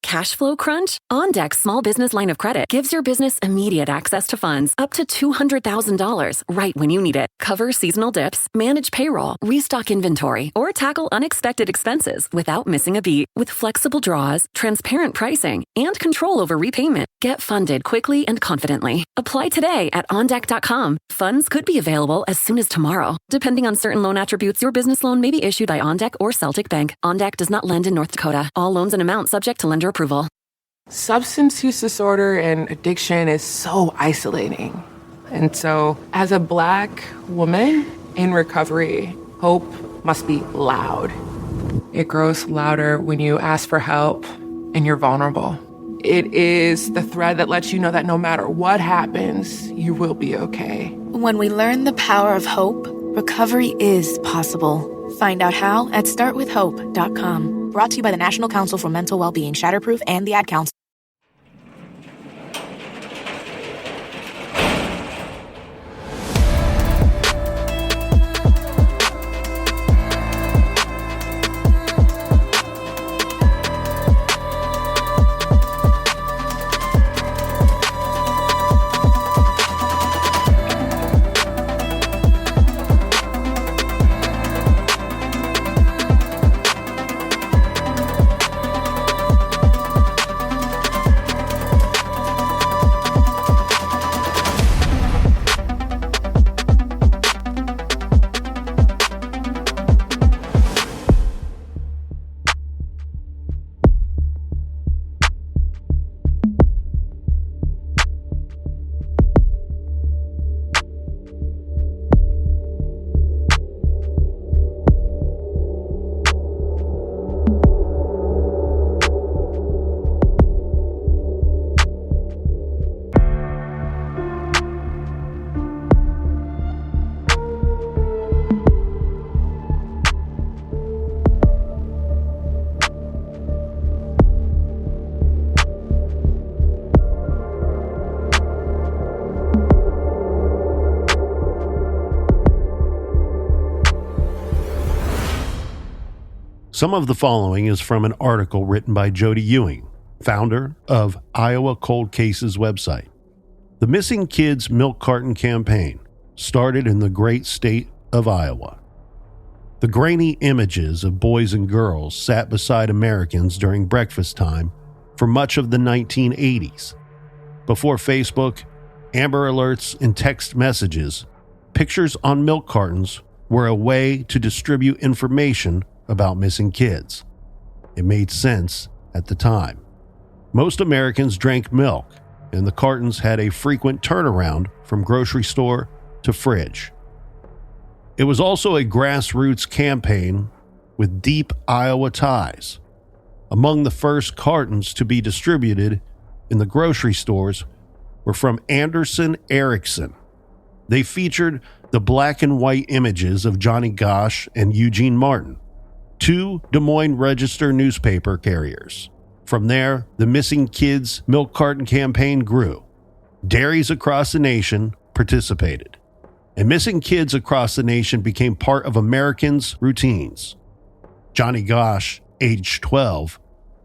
cash flow crunch? OnDeck's small business line of credit gives your business immediate access to funds up to $200,000 right when you need it. Cover seasonal dips, manage payroll, restock inventory, or tackle unexpected expenses without missing a beat. With flexible draws, transparent pricing, and control over repayment, get funded quickly and confidently. Apply today at OnDeck.com. Funds could be available as soon as tomorrow. Depending on certain loan attributes, your business loan may be issued by OnDeck or Celtic Bank. OnDeck does not lend in North Dakota. All loans and amounts subject to lender approval. Substance use disorder and addiction is so isolating. And so, as a Black woman in recovery, hope must be loud. It grows louder when you ask for help and you're vulnerable. It is the thread that lets you know that no matter what happens, you will be okay. When we learn the power of hope, recovery is possible. Find out how at startwithhope.com. Brought to you by the National Council for Mental Wellbeing, Shatterproof, and the Ad Council. Some of the following is from an article written by Jody Ewing, founder of Iowa Cold Cases website. The Missing Kids Milk Carton campaign started in the great state of Iowa. The grainy images of boys and girls sat beside Americans during breakfast time for much of the 1980s. Before Facebook, Amber Alerts, and text messages, pictures on milk cartons were a way to distribute information about missing kids. It made sense at the time. Most Americans drank milk, and the cartons had a frequent turnaround from grocery store to fridge. It was also a grassroots campaign with deep Iowa ties. Among the first cartons to be distributed in the grocery stores were from Anderson Erickson. They featured the black and white images of Johnny Gosch and Eugene Martin, two Des Moines Register newspaper carriers. From there, the Missing Kids Milk Carton campaign grew. Dairies across the nation participated, and missing kids across the nation became part of Americans' routines. Johnny Gosch, age 12,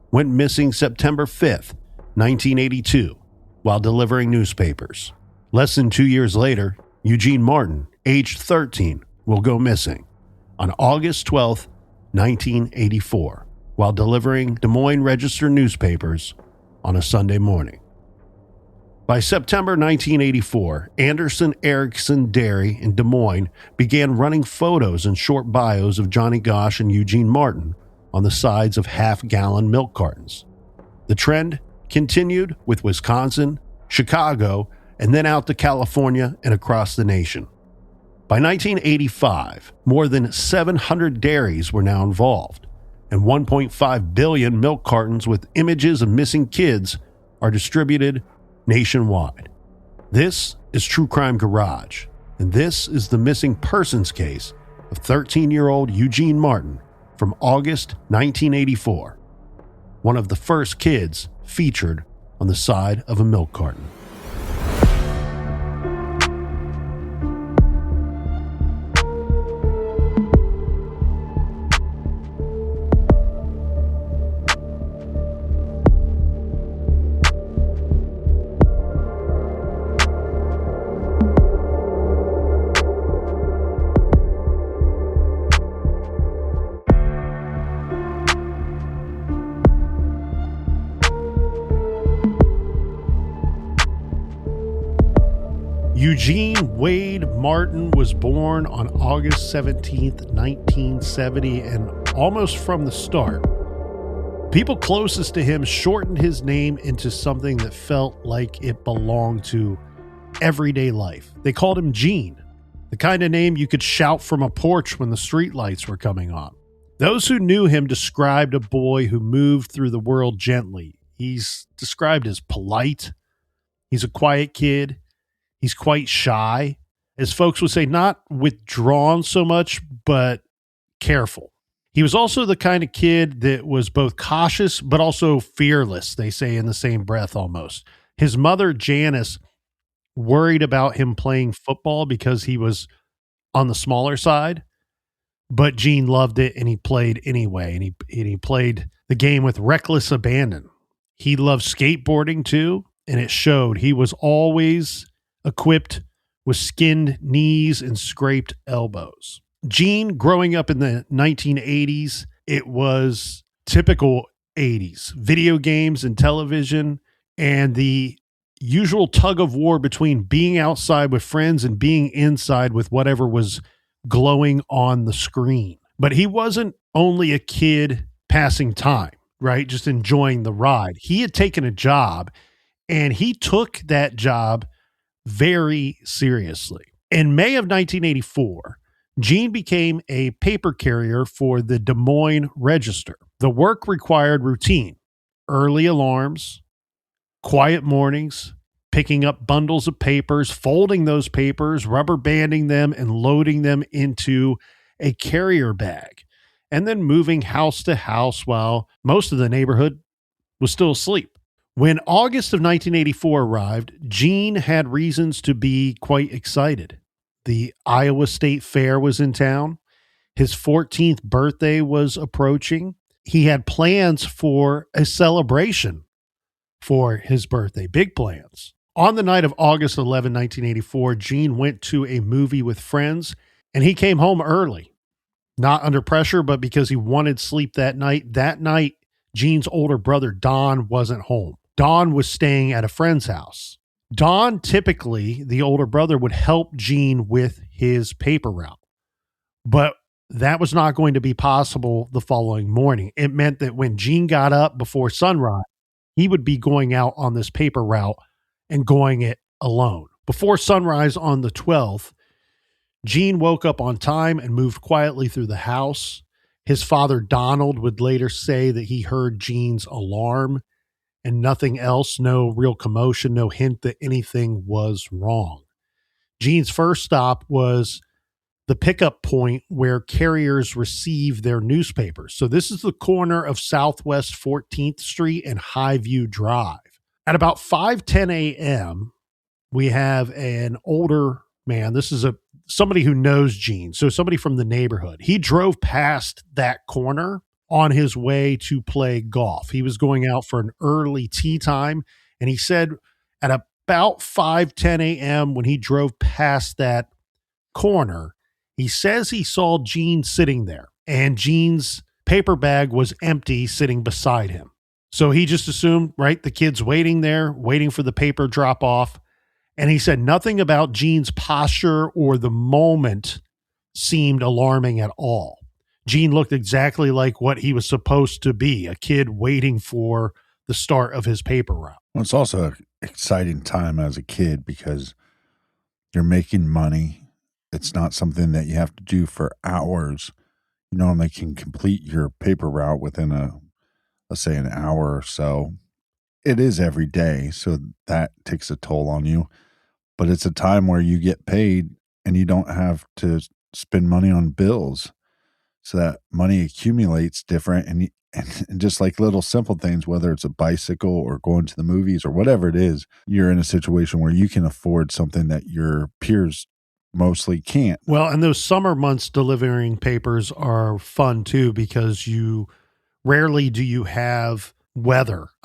went missing September 5th, 1982, while delivering newspapers. Less than 2 years later, Eugene Martin, age 13, will go missing on August 12th, 1984, while delivering Des Moines Register newspapers on a Sunday morning. By September 1984, Anderson Erickson Dairy in Des Moines began running photos and short bios of Johnny Gosch and Eugene Martin on the sides of half-gallon milk cartons. The trend continued with Wisconsin, Chicago, and then out to California and across the nation. By 1985, more than 700 dairies were now involved, and 1.5 billion milk cartons with images of missing kids are distributed nationwide. This is True Crime Garage, and this is the missing persons case of 13-year-old Eugene Martin from August 1984, one of the first kids featured on the side of a milk carton. Eugene Wade Martin was born on August 17th, 1970, and almost from the start, people closest to him shortened his name into something that felt like it belonged to everyday life. They called him Gene, the kind of name you could shout from a porch when the streetlights were coming on. Those who knew him described a boy who moved through the world gently. He's described as polite. He's a quiet kid. He's quite shy. As folks would say, not withdrawn so much, but careful. He was also the kind of kid that was both cautious, but also fearless, they say in the same breath almost. His mother, Janice, worried about him playing football because he was on the smaller side, but Gene loved it and he played anyway. And he played the game with reckless abandon. He loved skateboarding too, and it showed. He was always equipped with skinned knees and scraped elbows. Gene, growing up in the 1980s, it was typical 80s. Video games and television and the usual tug of war between being outside with friends and being inside with whatever was glowing on the screen. But he wasn't only a kid passing time, right? Just enjoying the ride. He had taken a job and he took that job very seriously. In May of 1984, Gene became a paper carrier for the Des Moines Register. The work required routine, early alarms, quiet mornings, picking up bundles of papers, folding those papers, rubber banding them, and loading them into a carrier bag, and then moving house to house while most of the neighborhood was still asleep. When August of 1984 arrived, Gene had reasons to be quite excited. The Iowa State Fair was in town. His 14th birthday was approaching. He had plans for a celebration for his birthday, big plans. On the night of August 11, 1984, Gene went to a movie with friends, and he came home early, not under pressure, but because he wanted sleep that night. That night, Gene's older brother, Don, wasn't home. Don was staying at a friend's house. Don, typically, the older brother, would help Gene with his paper route, but that was not going to be possible the following morning. It meant that when Gene got up before sunrise, he would be going out on this paper route and going it alone. Before sunrise on the 12th, Gene woke up on time and moved quietly through the house. His father, Donald, would later say that he heard Gene's alarm and nothing else, no real commotion, no hint that anything was wrong. Gene's first stop was the pickup point where carriers receive their newspapers. So this is the corner of Southwest 14th Street and Highview Drive. At about 5:10 a.m., we have an older man. This is somebody who knows Gene, so somebody from the neighborhood. He drove past that corner on his way to play golf. He was going out for an early tee time, and he said at about 5:10 a.m. when he drove past that corner, he says he saw Gene sitting there, and Gene's paper bag was empty sitting beside him. So he just assumed, right, the kid's waiting there, waiting for the paper drop off. And he said nothing about Gene's posture or the moment seemed alarming at all. Gene looked exactly like what he was supposed to be, a kid waiting for the start of his paper route. Well, it's also an exciting time as a kid because you're making money. It's not something that you have to do for hours. You normally can complete your paper route within let's say an hour or so. It is every day, so that takes a toll on you. But it's a time where you get paid and you don't have to spend money on bills. So that money accumulates different. And just like little simple things, whether it's a bicycle or going to the movies or whatever it is, you're in a situation where you can afford something that your peers mostly can't. Well, and those summer months delivering papers are fun too, because rarely do you have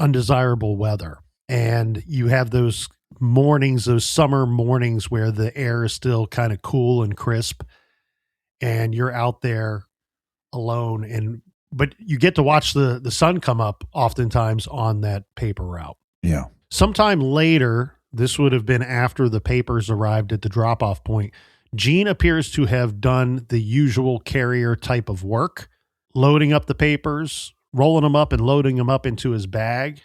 undesirable weather. And you have those mornings, those summer mornings where the air is still kind of cool and crisp and you're out there alone. But you get to watch the sun come up oftentimes on that paper route. Yeah. Sometime later this would have been after the papers arrived at the drop-off point, Gene appears to have done the usual carrier type of work, loading up the papers, rolling them up and loading them up into his bag.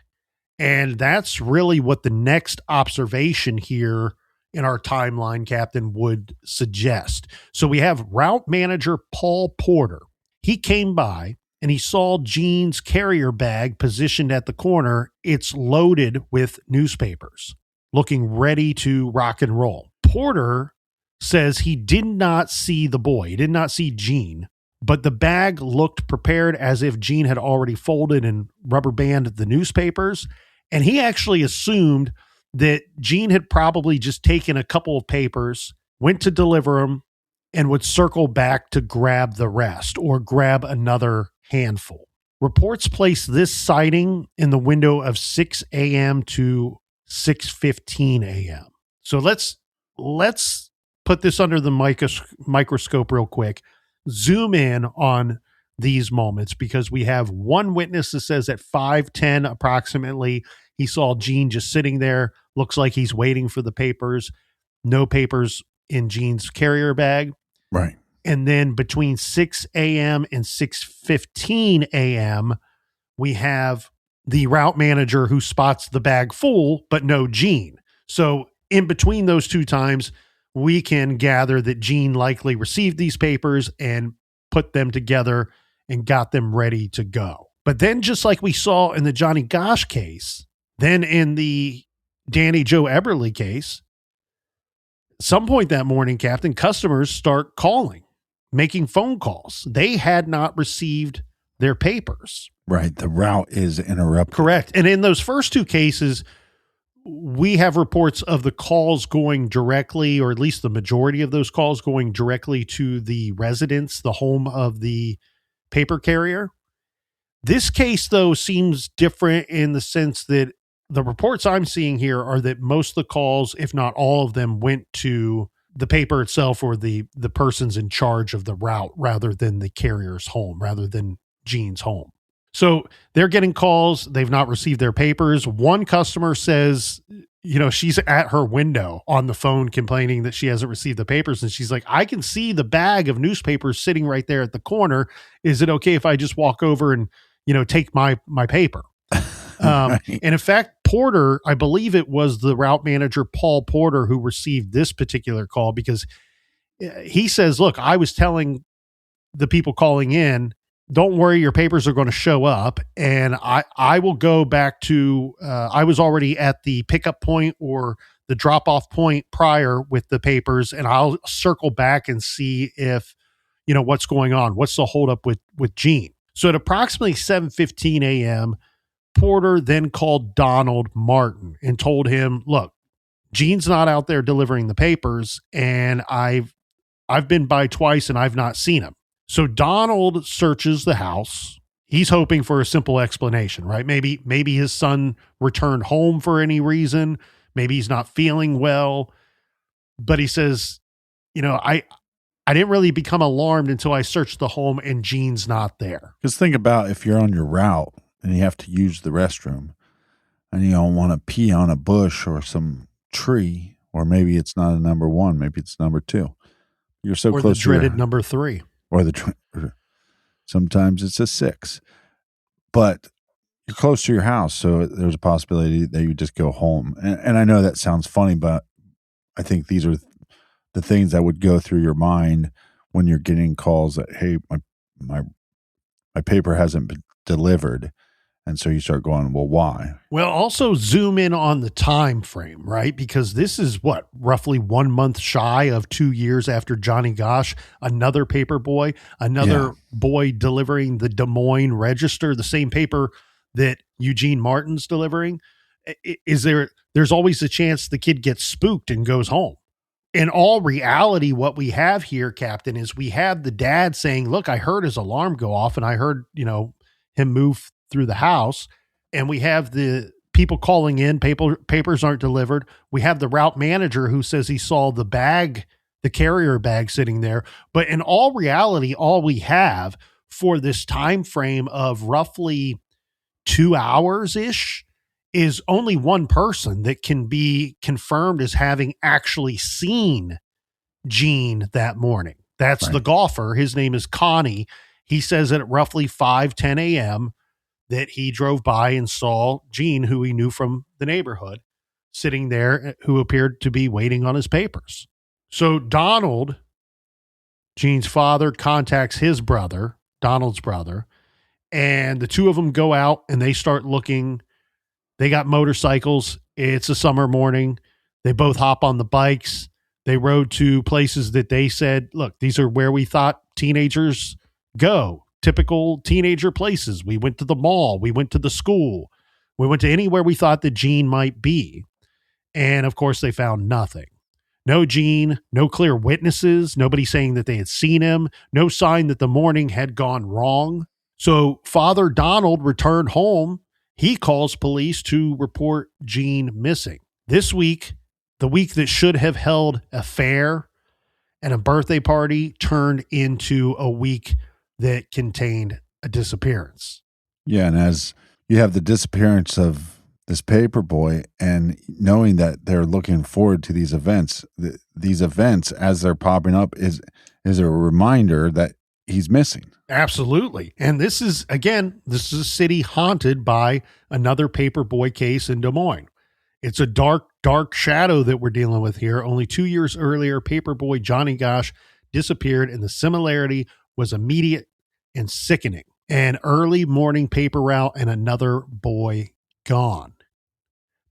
And that's really what the next observation here in our timeline, Captain, would suggest. So we have route manager Paul Porter. He came by and he saw Gene's carrier bag positioned at the corner. It's loaded with newspapers, looking ready to rock and roll. Porter says he did not see the boy. He did not see Gene, but the bag looked prepared as if Gene had already folded and rubber banded the newspapers. And he actually assumed that Gene had probably just taken a couple of papers, went to deliver them, and would circle back to grab the rest or grab another handful. Reports place this sighting in the window of 6 a.m. to 6:15 a.m. So let's put this under the microscope real quick. Zoom in on these moments, because we have one witness that says at 5:10 approximately, he saw Gene just sitting there. Looks like he's waiting for the papers. No papers in Gene's carrier bag. Right. And then between 6 a.m. and 6:15 a.m., we have the route manager who spots the bag full, but no Gene. So in between those two times, we can gather that Gene likely received these papers and put them together and got them ready to go. But then, just like we saw in the Johnny Gosch case, then in the Danny Joe Eberle case, some point that morning, Captain, customers start calling, making phone calls. They had not received their papers. Right. The route is interrupted. Correct. And in those first two cases, we have reports of the calls going directly, or at least the majority of those calls going directly to the residence, the home of the paper carrier. This case, though, seems different in the sense that the reports I'm seeing here are that most of the calls, if not all of them, went to the paper itself or the persons in charge of the route rather than the carrier's home, rather than Gene's home. So they're getting calls. They've not received their papers. One customer says, she's at her window on the phone complaining that she hasn't received the papers. And she's like, I can see the bag of newspapers sitting right there at the corner. Is it okay if I just walk over and, take my paper? Right. And in fact, Porter, I believe it was the route manager, Paul Porter, who received this particular call, because he says, look, I was telling the people calling in, don't worry, your papers are going to show up, and I will go back to, I was already at the pickup point or the drop-off point prior with the papers, and I'll circle back and see if, what's going on. What's the holdup with Gene? So at approximately 7:15 a.m., Porter then called Donald Martin and told him, look, Gene's not out there delivering the papers, and I've been by twice and I've not seen him. So Donald searches the house. He's hoping for a simple explanation, right? Maybe his son returned home for any reason. Maybe he's not feeling well. But he says, I didn't really become alarmed until I searched the home and Gene's not there. Because think about if you're on your route and you have to use the restroom and you don't want to pee on a bush or some tree, or maybe it's not a number 1, maybe it's number 2. You're so or close the dreaded number 3. Or sometimes it's a 6, but you're close to your house. So there's a possibility that you just go home. And I know that sounds funny, but I think these are the things that would go through your mind when you're getting calls that, hey, my paper hasn't been delivered. And so you start going, well, why? Well, also zoom in on the time frame, right? Because this is roughly 1 month shy of 2 years after Johnny Gosch, another paper boy, boy delivering the Des Moines Register, the same paper that Eugene Martin's delivering. There's always a chance the kid gets spooked and goes home. In all reality, what we have here, Captain, is we have the dad saying, look, I heard his alarm go off and I heard, him move through the house, and we have the people calling in, papers aren't delivered. We have the route manager who says he saw the carrier bag sitting there. But in all reality, all we have for this time frame of roughly 2 hours ish is only one person that can be confirmed as having actually seen Gene that morning. That's the golfer. His name is Connie. He says at roughly 5:10 a.m. that he drove by and saw Gene, who he knew from the neighborhood, sitting there, who appeared to be waiting on his papers. So Donald, Gene's father, contacts his brother, Donald's brother, and the two of them go out and they start looking. They got motorcycles. It's a summer morning. They both hop on the bikes. They rode to places that they said, look, these are where we thought teenagers go. Typical teenager places. We went to the mall. We went to the school. We went to anywhere we thought that Gene might be. And of course, they found nothing. No Gene, no clear witnesses, nobody saying that they had seen him, no sign that the morning had gone wrong. So Father Donald returned home. He calls police to report Gene missing. This week, the week that should have held a fair and a birthday party, turned into a week that contained a disappearance. Yeah, and as you have the disappearance of this paper boy, and knowing that they're looking forward to these events as they're popping up is a reminder that he's missing. Absolutely. And this is a city haunted by another paper boy case in Des Moines. It's a dark, dark shadow that we're dealing with here. Only 2 years earlier, Paperboy Johnny Gosch disappeared, and the similarity was immediate and sickening. An early morning paper route and another boy gone.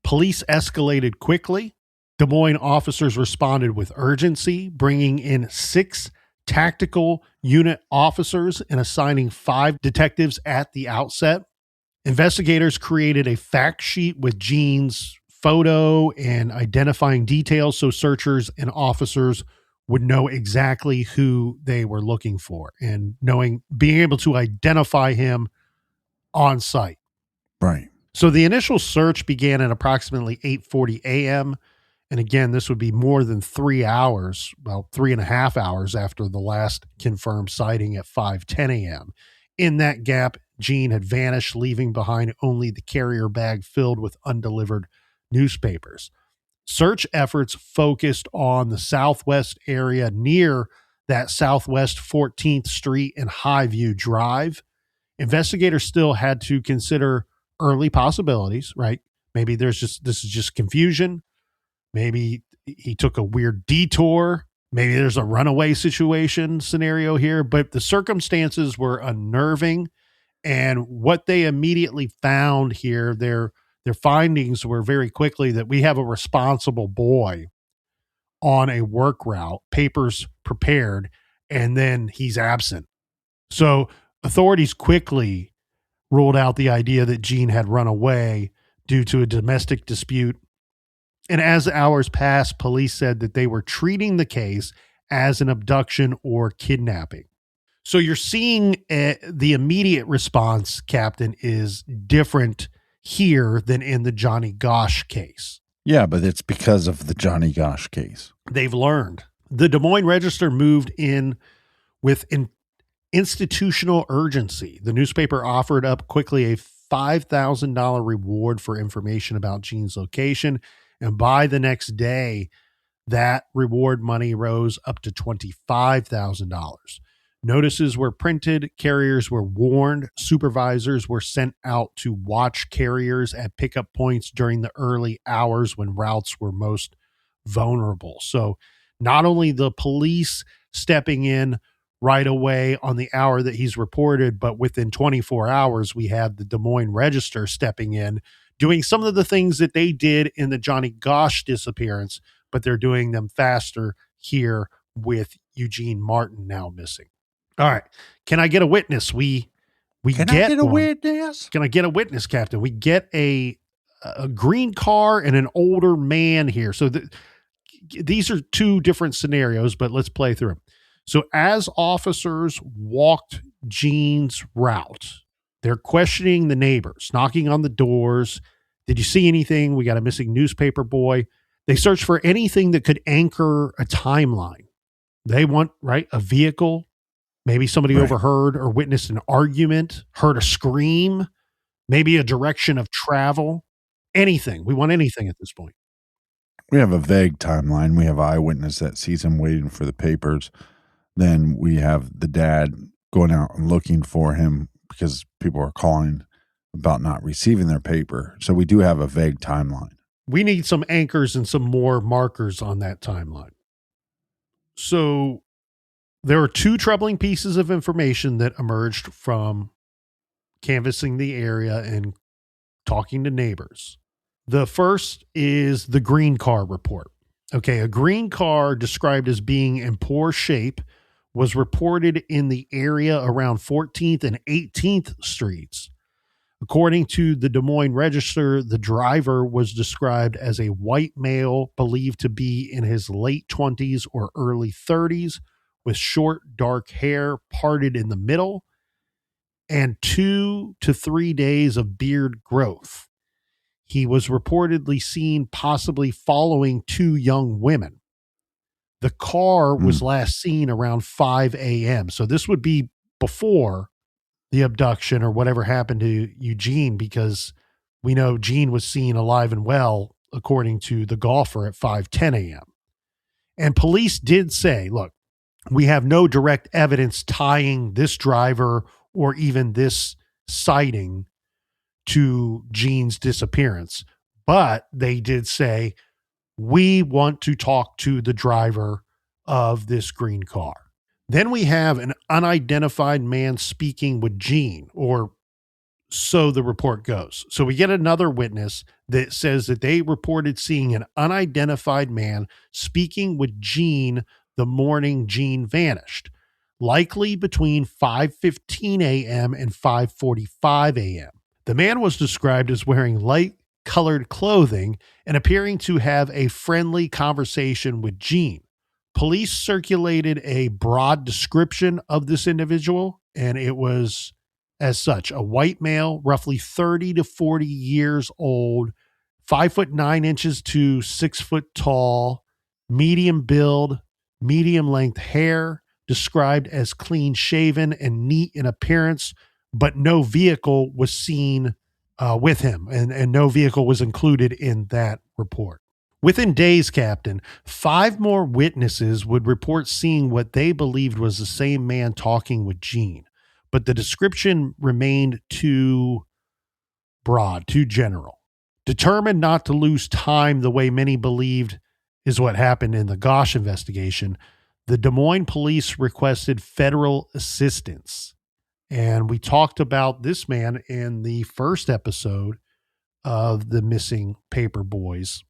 Police escalated quickly. Des Moines officers responded with urgency, bringing in 6 tactical unit officers and assigning 5 detectives at the outset. Investigators created a fact sheet with Gene's photo and identifying details so searchers and officers would know exactly who they were looking for, and being able to identify him on site. Right. So the initial search began at approximately 8:40 a.m. And again, this would be more than 3 hours, 3.5 hours after the last confirmed sighting at 5:10 a.m. In that gap, Gene had vanished, leaving behind only the carrier bag filled with undelivered newspapers. Search efforts focused on the southwest area near that Southwest 14th Street and Highview Drive. Investigators still had to consider early possibilities, right? Maybe this is just confusion. Maybe he took a weird detour. Maybe there's a runaway scenario here, but the circumstances were unnerving. And what they immediately found here, their findings were very quickly that we have a responsible boy on a work route, papers prepared, and then he's absent. So authorities quickly ruled out the idea that Gene had run away due to a domestic dispute. And as hours passed, police said that they were treating the case as an abduction or kidnapping. So you're seeing the immediate response, Captain, is different here than in the Johnny Gosch case. Yeah, but it's because of the Johnny Gosch case. They've learned. The Des Moines Register moved in with institutional urgency. The newspaper offered up quickly a $5,000 reward for information about Gene's location. And by the next day, that reward money rose up to $25,000. Notices were printed, carriers were warned, supervisors were sent out to watch carriers at pickup points during the early hours when routes were most vulnerable. So not only the police stepping in right away on the hour that he's reported, but within 24 hours, we have the Des Moines Register stepping in, doing some of the things that they did in the Johnny Gosch disappearance, but they're doing them faster here with Eugene Martin now missing. All right. Can I get a witness? Can I get a witness? Can I get a witness, Captain? We get a green car and an older man here. So these are 2 different scenarios, but let's play through them. So as officers walked Gene's route, they're questioning the neighbors, knocking on the doors. Did you see anything? We got a missing newspaper boy. They search for anything that could anchor a timeline. They want, a vehicle. Maybe somebody overheard or witnessed an argument, heard a scream, maybe a direction of travel. anything. We want anything at this point. We have a vague timeline. We have an eyewitness that sees him waiting for the papers. Then we have the dad going out and looking for him because people are calling about not receiving their paper. So we do have a vague timeline. We need some anchors and some more markers on that timeline. So there are two troubling pieces of information that emerged from canvassing the area and talking to neighbors. The first is the green car report. Okay, a green car described as being in poor shape was reported in the area around 14th and 18th Streets. According to the Des Moines Register, the driver was described as a white male believed to be in his late 20s or early 30s with short, dark hair parted in the middle and 2 to 3 days of beard growth. He was reportedly seen possibly following two young women. The car was last seen around 5 a.m. So this would be before the abduction or whatever happened to Eugene, because we know Gene was seen alive and well, according to the golfer, at 5:10 a.m. And police did say, look, we have no direct evidence tying this driver or even this sighting to Gene's disappearance. But they did say, we want to talk to the driver of this green car. Then we have an unidentified man speaking with Gene, or so the report goes. So we get another witness that says that they reported seeing an unidentified man speaking with Gene the morning Gene vanished, likely between 5:15 a.m. and 5:45 a.m. The man was described as wearing light-colored clothing and appearing to have a friendly conversation with Gene. Police circulated a broad description of this individual, and it was as such: a white male, roughly 30 to 40 years old, 5'9" to 6 foot tall, medium build, medium length hair, described as clean shaven and neat in appearance, but no vehicle was seen with him, and no vehicle was included in that report. Within days, Captain, 5 more witnesses would report seeing what they believed was the same man talking with Gene, but the description remained too broad, too general. Determined not to lose time the way many believed is what happened in the Gosch investigation, the Des Moines police requested federal assistance. And we talked about this man in the first episode of the Missing Paperboys.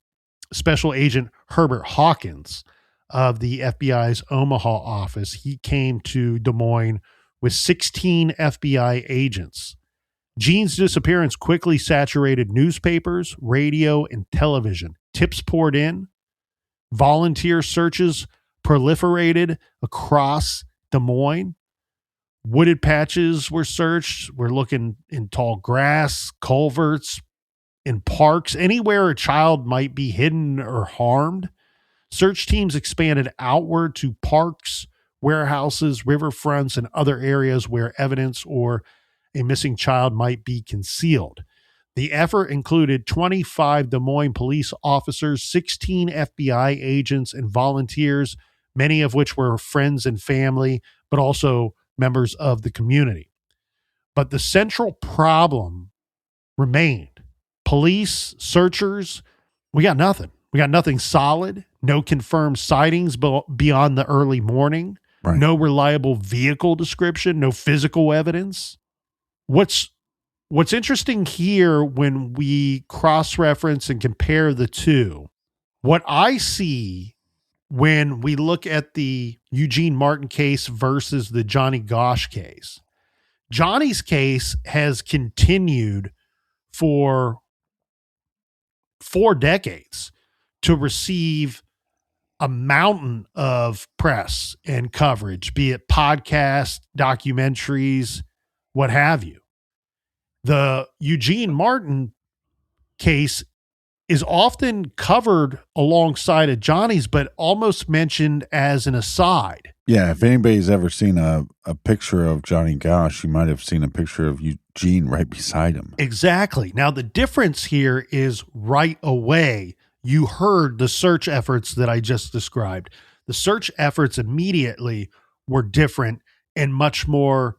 Special Agent Herbert Hawkins of the FBI's Omaha office, he came to Des Moines with 16 FBI agents. Gene's disappearance quickly saturated newspapers, radio, and television. Tips poured in. Volunteer searches proliferated across Des Moines. Wooded patches were searched. We're looking in tall grass, culverts, in parks, anywhere a child might be hidden or harmed. Search teams expanded outward to parks, warehouses, riverfronts, and other areas where evidence or a missing child might be concealed. The effort included 25 Des Moines police officers, 16 FBI agents, and volunteers, many of which were friends and family, but also members of the community. But the central problem remained. Police, searchers, we got nothing. We got nothing solid, no confirmed sightings beyond the early morning, Right. No reliable vehicle description, no physical evidence. What's interesting here when we cross-reference and compare the two, what I see when we look at the Eugene Martin case versus the Johnny Gosch case, Johnny's case has continued for 4 decades to receive a mountain of press and coverage, be it podcasts, documentaries, what have you. The Eugene Martin case is often covered alongside of Johnny's, but almost mentioned as an aside. Yeah, if anybody's ever seen a picture of Johnny Gosch, you might have seen a picture of Eugene right beside him. Exactly. Now, the difference here is right away, you heard the search efforts that I just described. The search efforts immediately were different and much more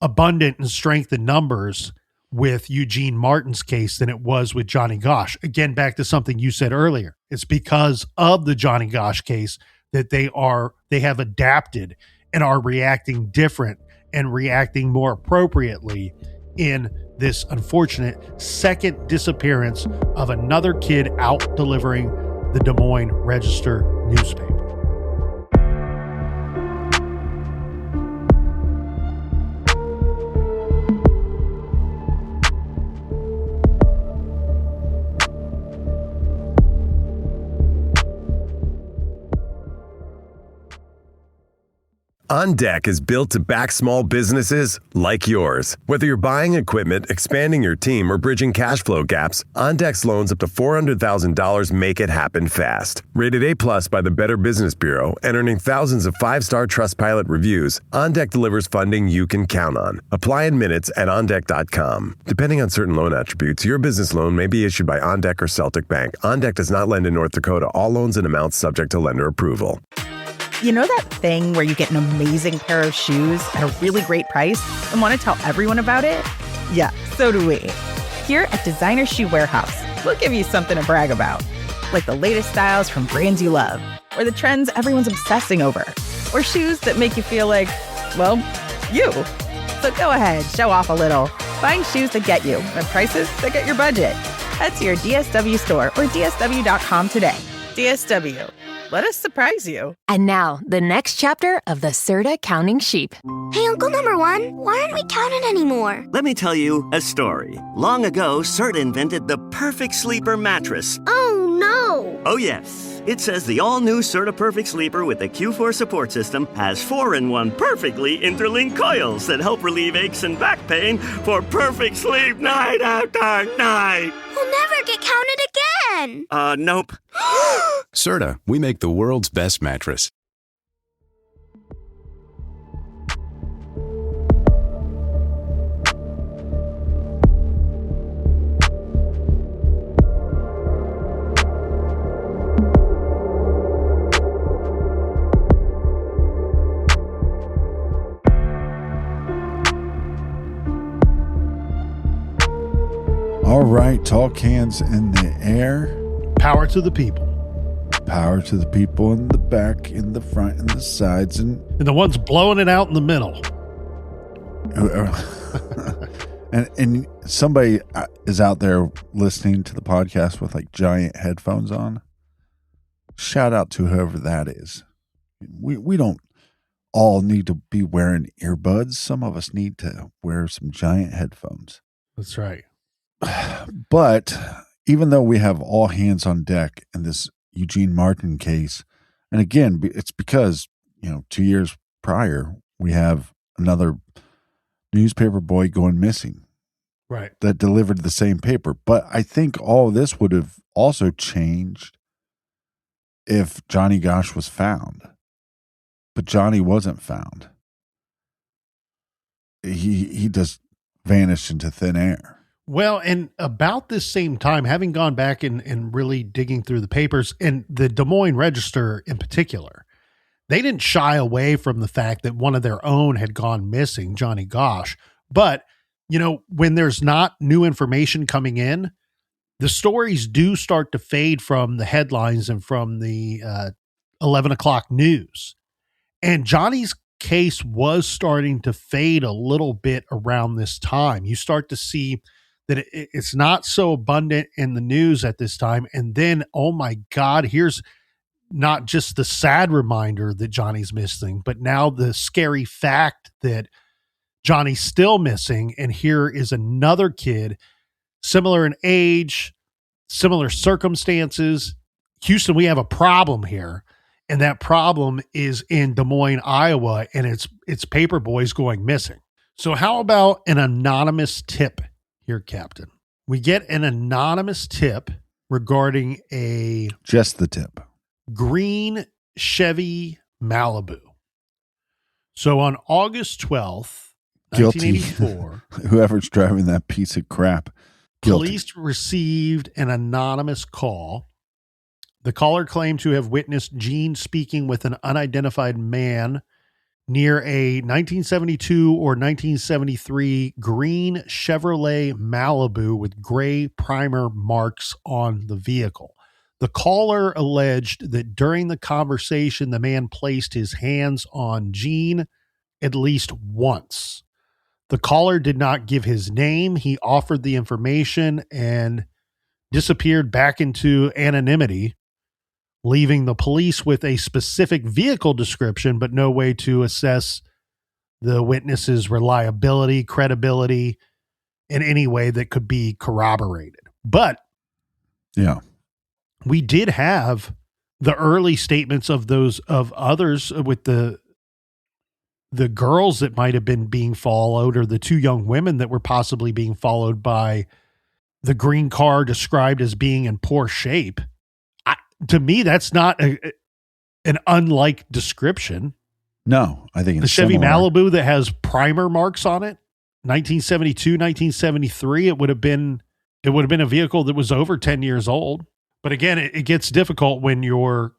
abundant in strength and numbers with Eugene Martin's case than it was with Johnny Gosch. Again, back to something you said earlier. It's because of the Johnny Gosch case that they have adapted and are reacting different and reacting more appropriately in this unfortunate second disappearance of another kid out delivering the Des Moines Register newspaper. On Deck is built to back small businesses like yours. Whether you're buying equipment, expanding your team, or bridging cash flow gaps, On Deck's loans up to $400,000 make it happen fast. Rated A+ by the Better Business Bureau and earning thousands of 5-star Trustpilot reviews, On Deck delivers funding you can count on. Apply in minutes at OnDeck.com. Depending on certain loan attributes, your business loan may be issued by On Deck or Celtic Bank. On Deck does not lend in North Dakota. All loans and amounts subject to lender approval. You know that thing where you get an amazing pair of shoes at a really great price and want to tell everyone about it? Yeah, so do we. Here at Designer Shoe Warehouse, we'll give you something to brag about, like the latest styles from brands you love, or the trends everyone's obsessing over, or shoes that make you feel like, well, you. So go ahead, show off a little. Find shoes that get you at prices that get your budget. Head to your DSW store or DSW.com today. DSW. Let us surprise you. And now, the next chapter of the Serta Counting Sheep. Hey, Uncle Number One, why aren't we counting anymore? Let me tell you a story. Long ago, Serta invented the perfect sleeper mattress. Oh, no. Oh, yes. It says the all-new Serta Perfect Sleeper with the Q4 support system has 4-in-1 perfectly interlinked coils that help relieve aches and back pain for perfect sleep night after night. We'll never get counted again. Nope. Serta, we make the world's best mattress. All right, tall cans in the air. Power to the people. Power to the people in the back, in the front, in the sides, and the ones blowing it out in the middle. and somebody is out there listening to the podcast with like giant headphones on. Shout out to whoever that is. We don't all need to be wearing earbuds. Some of us need to wear some giant headphones. That's right. But even though we have all hands on deck in this Eugene Martin case, and again, it's because, 2 years prior, we have another newspaper boy going missing. Right. That delivered the same paper. But I think all of this would have also changed if Johnny Gosch was found. But Johnny wasn't found. He just vanished into thin air. Well, and about this same time, having gone back and really digging through the papers, and the Des Moines Register in particular, they didn't shy away from the fact that one of their own had gone missing, Johnny Gosch. But, when there's not new information coming in, the stories do start to fade from the headlines and from the 11 o'clock news. And Johnny's case was starting to fade a little bit around this time. You start to see that it's not so abundant in the news at this time. And then, oh my God, here's not just the sad reminder that Johnny's missing, but now the scary fact that Johnny's still missing. And here is another kid, similar in age, similar circumstances. Houston, we have a problem here. And that problem is in Des Moines, Iowa, and it's Paperboys going missing. So how about an anonymous tip here, Captain? We get an anonymous tip regarding just the tip. Green Chevy Malibu. So on August 12th, Guilty. 1984, Whoever's driving that piece of crap. Guilty. Police received an anonymous call. The caller claimed to have witnessed Gene speaking with an unidentified man near a 1972 or 1973 green Chevrolet Malibu with gray primer marks on the vehicle. The caller alleged that during the conversation, the man placed his hands on Gene at least once. The caller did not give his name. He offered the information and disappeared back into anonymity, leaving the police with a specific vehicle description, but no way to assess the witness's reliability, credibility in any way that could be corroborated. But yeah, we did have the early statements of others with the girls that might have been being followed, or the two young women that were possibly being followed by the green car described as being in poor shape. To me, that's not an unlike description. No, I think it's the Chevy similar. Malibu that has primer marks on it, 1972, 1973. It would have been a vehicle that was over 10 years old. But again, it gets difficult when your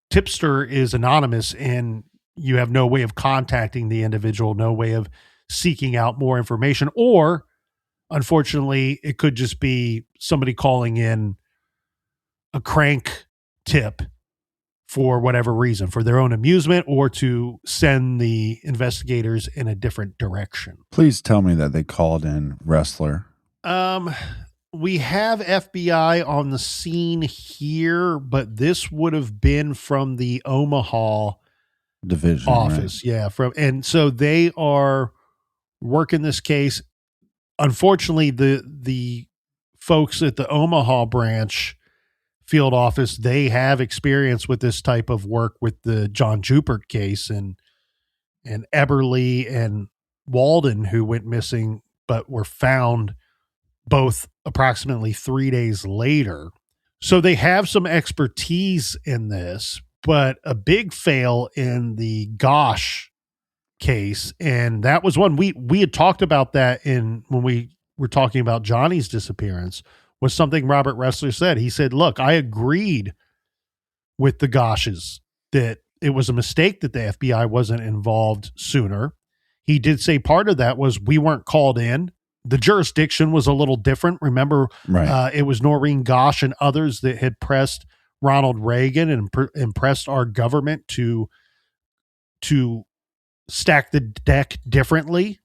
tipster is anonymous and you have no way of contacting the individual, no way of seeking out more information, or unfortunately, it could just be somebody calling in a crank tip for whatever reason, for their own amusement or to send the investigators in a different direction. Please tell me that they called in wrestler. We have FBI on the scene here, but this would have been from the Omaha division office. Right? Yeah. And so they are working this case. Unfortunately, the folks at the Omaha branch field office, they have experience with this type of work with the John Jupert case and Eberle and Walden, who went missing, but were found both approximately 3 days later. So they have some expertise in this, but a big fail in the Gosch case. And that was one we had talked about that when we were talking about Johnny's disappearance, was something Robert Ressler said. He said, look, I agreed with the Gosches that it was a mistake that the FBI wasn't involved sooner. He did say part of that was we weren't called in. The jurisdiction was a little different. Remember, right. It was Noreen Gosch and others that had pressed Ronald Reagan and impressed our government to stack the deck differently,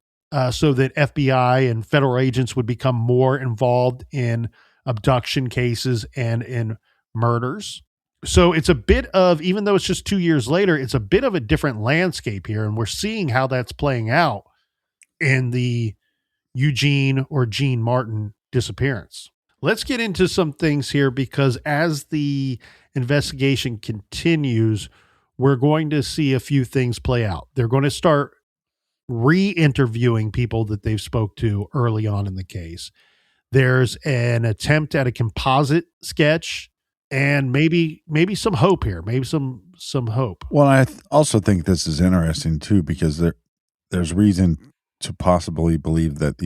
so that FBI and federal agents would become more involved in abduction cases and in murders. So it's a bit of, even though it's just 2 years later, it's a bit of a different landscape here. And we're seeing how that's playing out in the Eugene or Gene Martin disappearance. Let's get into some things here, because as the investigation continues, we're going to see a few things play out. They're going to start re-interviewing people that they've spoke to early on in the case. There's an attempt at a composite sketch and maybe some hope here, maybe some hope. Well, I also think this is interesting too, because there's reason to possibly believe that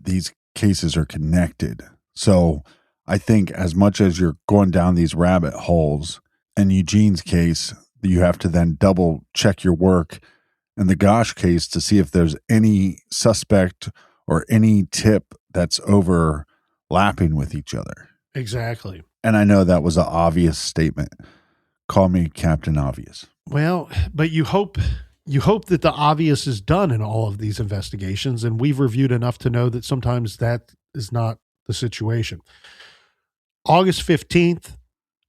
these cases are connected. So I think as much as you're going down these rabbit holes, in Eugene's case, you have to then double check your work in the Gosch case to see if there's any suspect or any tip that's overlapping with each other. Exactly. And I know that was an obvious statement. Call me Captain Obvious. Well, but you hope that the obvious is done in all of these investigations, and we've reviewed enough to know that sometimes that is not the situation. August 15th,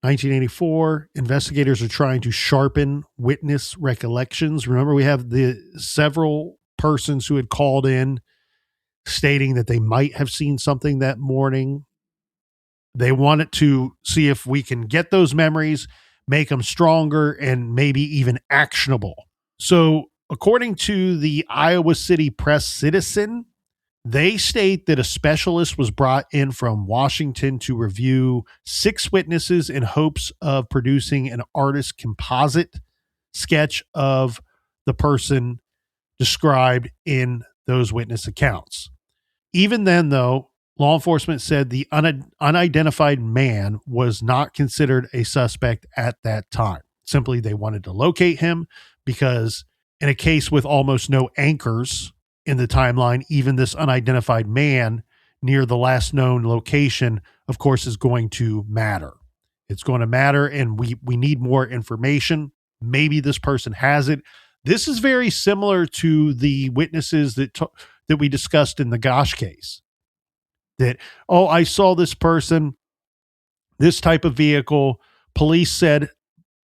1984, investigators are trying to sharpen witness recollections. Remember, we have the several persons who had called in stating that they might have seen something that morning. They wanted to see if we can get those memories, make them stronger, and maybe even actionable. So according to the Iowa City Press Citizen, they state that a specialist was brought in from Washington to review 6 witnesses in hopes of producing an artist composite sketch of the person described in those witness accounts. Even then, though, law enforcement said the unidentified man was not considered a suspect at that time. Simply, they wanted to locate him because in a case with almost no anchors in the timeline, even this unidentified man near the last known location, of course, is going to matter. It's going to matter, and we need more information. Maybe this person has it. This is very similar to the witnesses that we discussed in the Gosch case. That, oh, I saw this person, this type of vehicle. Police said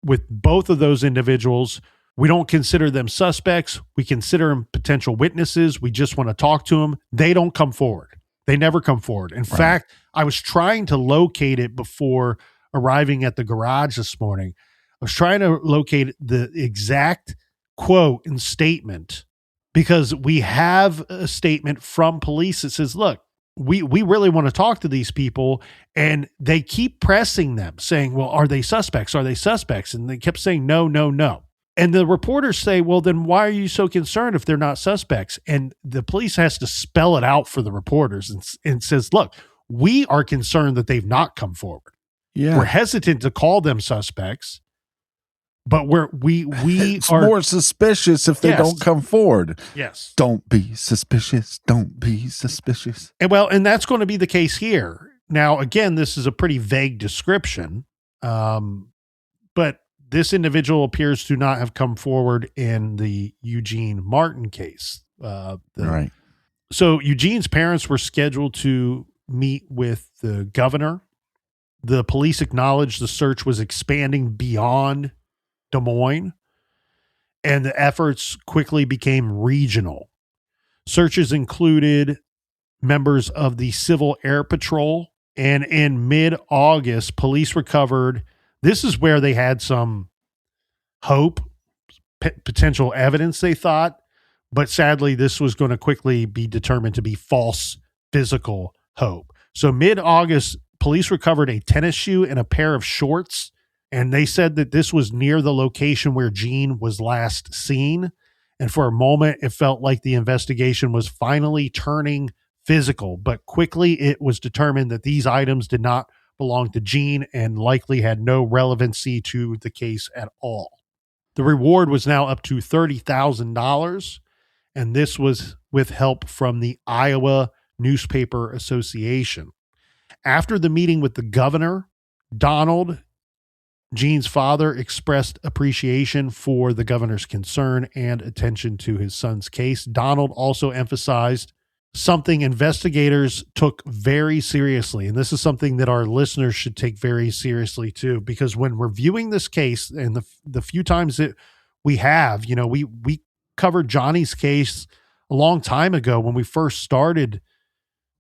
with both of those individuals, we don't consider them suspects. We consider them potential witnesses. We just want to talk to them. They don't come forward. They never come forward. In fact, I was trying to locate it before arriving at the garage this morning. I was trying to locate the exact quote and statement because we have a statement from police that says, look, we really want to talk to these people, and they keep pressing them saying, well, are they suspects? Are they suspects? And they kept saying, no, no, no. And the reporters say, well, then why are you so concerned if they're not suspects? And the police has to spell it out for the reporters and says, look, we are concerned that they've not come forward. Yeah. We're hesitant to call them suspects, but it's more suspicious if they don't come forward. Yes. Don't be suspicious. Don't be suspicious. And that's going to be the case here. Now, again, this is a pretty vague description, but this individual appears to not have come forward in the Eugene Martin case. Right. So Eugene's parents were scheduled to meet with the governor. The police acknowledged the search was expanding beyond Des Moines, and the efforts quickly became regional. Searches included members of the Civil Air Patrol, and in mid-August, police recovered. This is where they had some hope, potential evidence, they thought, but sadly, this was going to quickly be determined to be false physical hope. So mid-August, police recovered a tennis shoe and a pair of shorts, and they said that this was near the location where Gene was last seen. And for a moment, it felt like the investigation was finally turning physical, but quickly it was determined that these items did not belong to Gene and likely had no relevancy to the case at all. The reward was now up to $30,000, and this was with help from the Iowa Newspaper Association. After the meeting with the governor, Donald, Gene's father, expressed appreciation for the governor's concern and attention to his son's case. Donald also emphasized something investigators took very seriously, and this is something that our listeners should take very seriously too, because when reviewing this case and the few times that we have, we covered Johnny's case a long time ago when we first started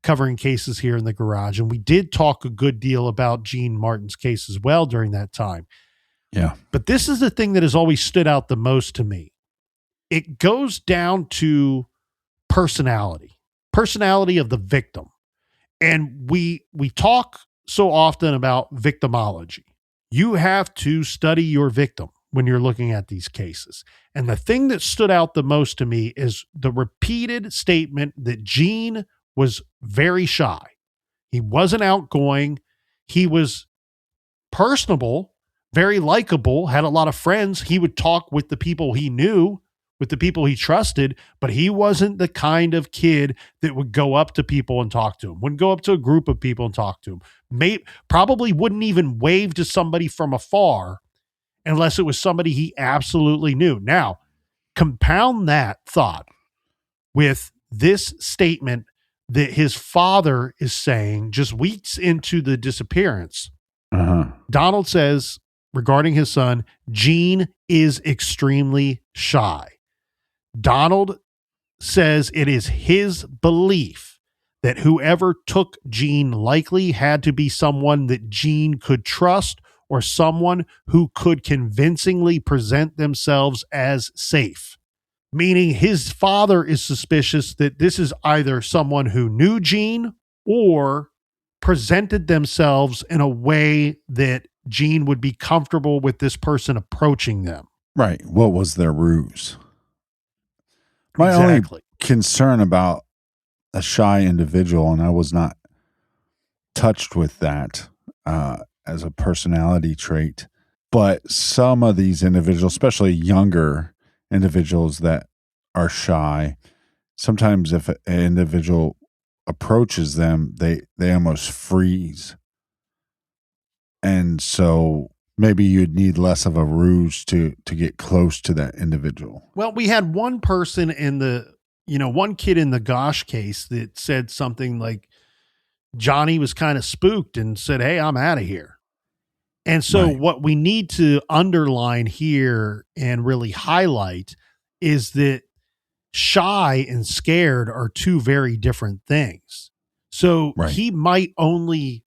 covering cases here in the garage, and we did talk a good deal about Gene Martin's case as well during that time. Yeah. But this is the thing that has always stood out the most to me. It goes down to personality of the victim. And we talk so often about victimology. You have to study your victim when you're looking at these cases. And the thing that stood out the most to me is the repeated statement that Gene was very shy. He wasn't outgoing. He was personable, very likable, had a lot of friends. He would talk with the people he knew, with the people he trusted, but he wasn't the kind of kid that would go up to people and talk to him, wouldn't go up to a group of people and talk to him. Probably wouldn't even wave to somebody from afar unless it was somebody he absolutely knew. Now, compound that thought with this statement that his father is saying just weeks into the disappearance. Donald says regarding his son, Gene is extremely shy. Donald says it is his belief that whoever took Gene likely had to be someone that Gene could trust or someone who could convincingly present themselves as safe. Meaning his father is suspicious that this is either someone who knew Gene or presented themselves in a way that Gene would be comfortable with this person approaching them. Right. What was their ruse? My only concern about a shy individual, and I was not touched with that as a personality trait, but some of these individuals, especially younger individuals that are shy, sometimes if an individual approaches them, they almost freeze. And so maybe you'd need less of a ruse to get close to that individual. Well, we had one person one kid in the Gosch case that said something like Johnny was kind of spooked and said, "Hey, I'm out of here." And so what we need to underline here and really highlight is that shy and scared are two very different things. So he might only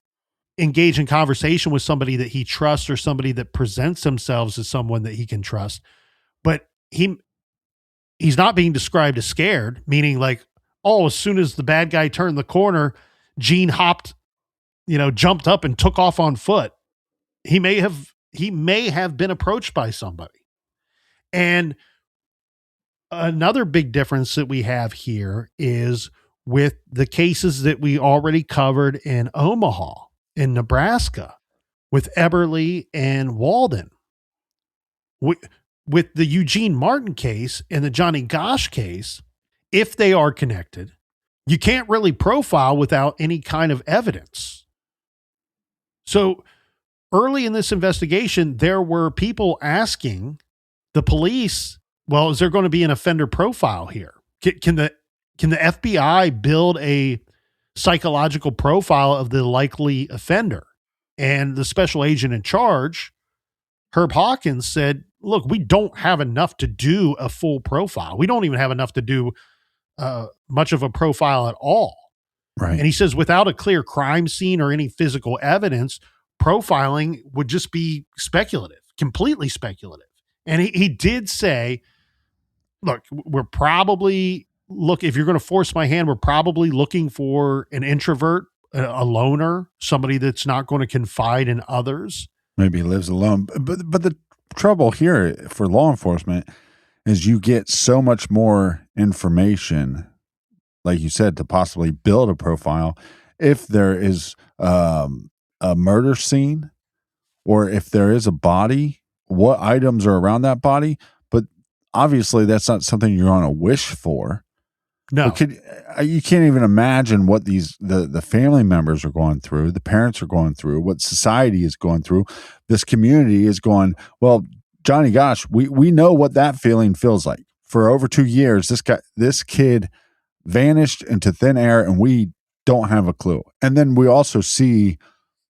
engage in conversation with somebody that he trusts or somebody that presents themselves as someone that he can trust, but he's not being described as scared, meaning like, oh, as soon as the bad guy turned the corner, Gene jumped up and took off on foot. He may have been approached by somebody. And another big difference that we have here is with the cases that we already covered in Omaha, in Nebraska, with Eberle and Walden. With the Eugene Martin case and the Johnny Gosch case, if they are connected, you can't really profile without any kind of evidence. So early in this investigation, there were people asking the police, well, is there going to be an offender profile here? Can the FBI build a psychological profile of the likely offender? And the special agent in charge, Herb Hawkins, said, look, we don't have enough to do a full profile. We don't even have enough to do much of a profile at all. Right. And he says, without a clear crime scene or any physical evidence, profiling would just be speculative, completely speculative. And he did say, look, we're probably if you're going to force my hand, we're probably looking for an introvert, a loner, somebody that's not going to confide in others. Maybe lives alone. But the trouble here for law enforcement is you get so much more information, like you said, to possibly build a profile. If there is a murder scene or if there is a body, what items are around that body. But obviously that's not something you're on a wish for. No. You can't even imagine what the family members are going through, the parents are going through, what society is going through. This community is going, well, Johnny Gosch, we know what that feeling feels like. For over 2 years, this kid vanished into thin air and we don't have a clue. And then we also see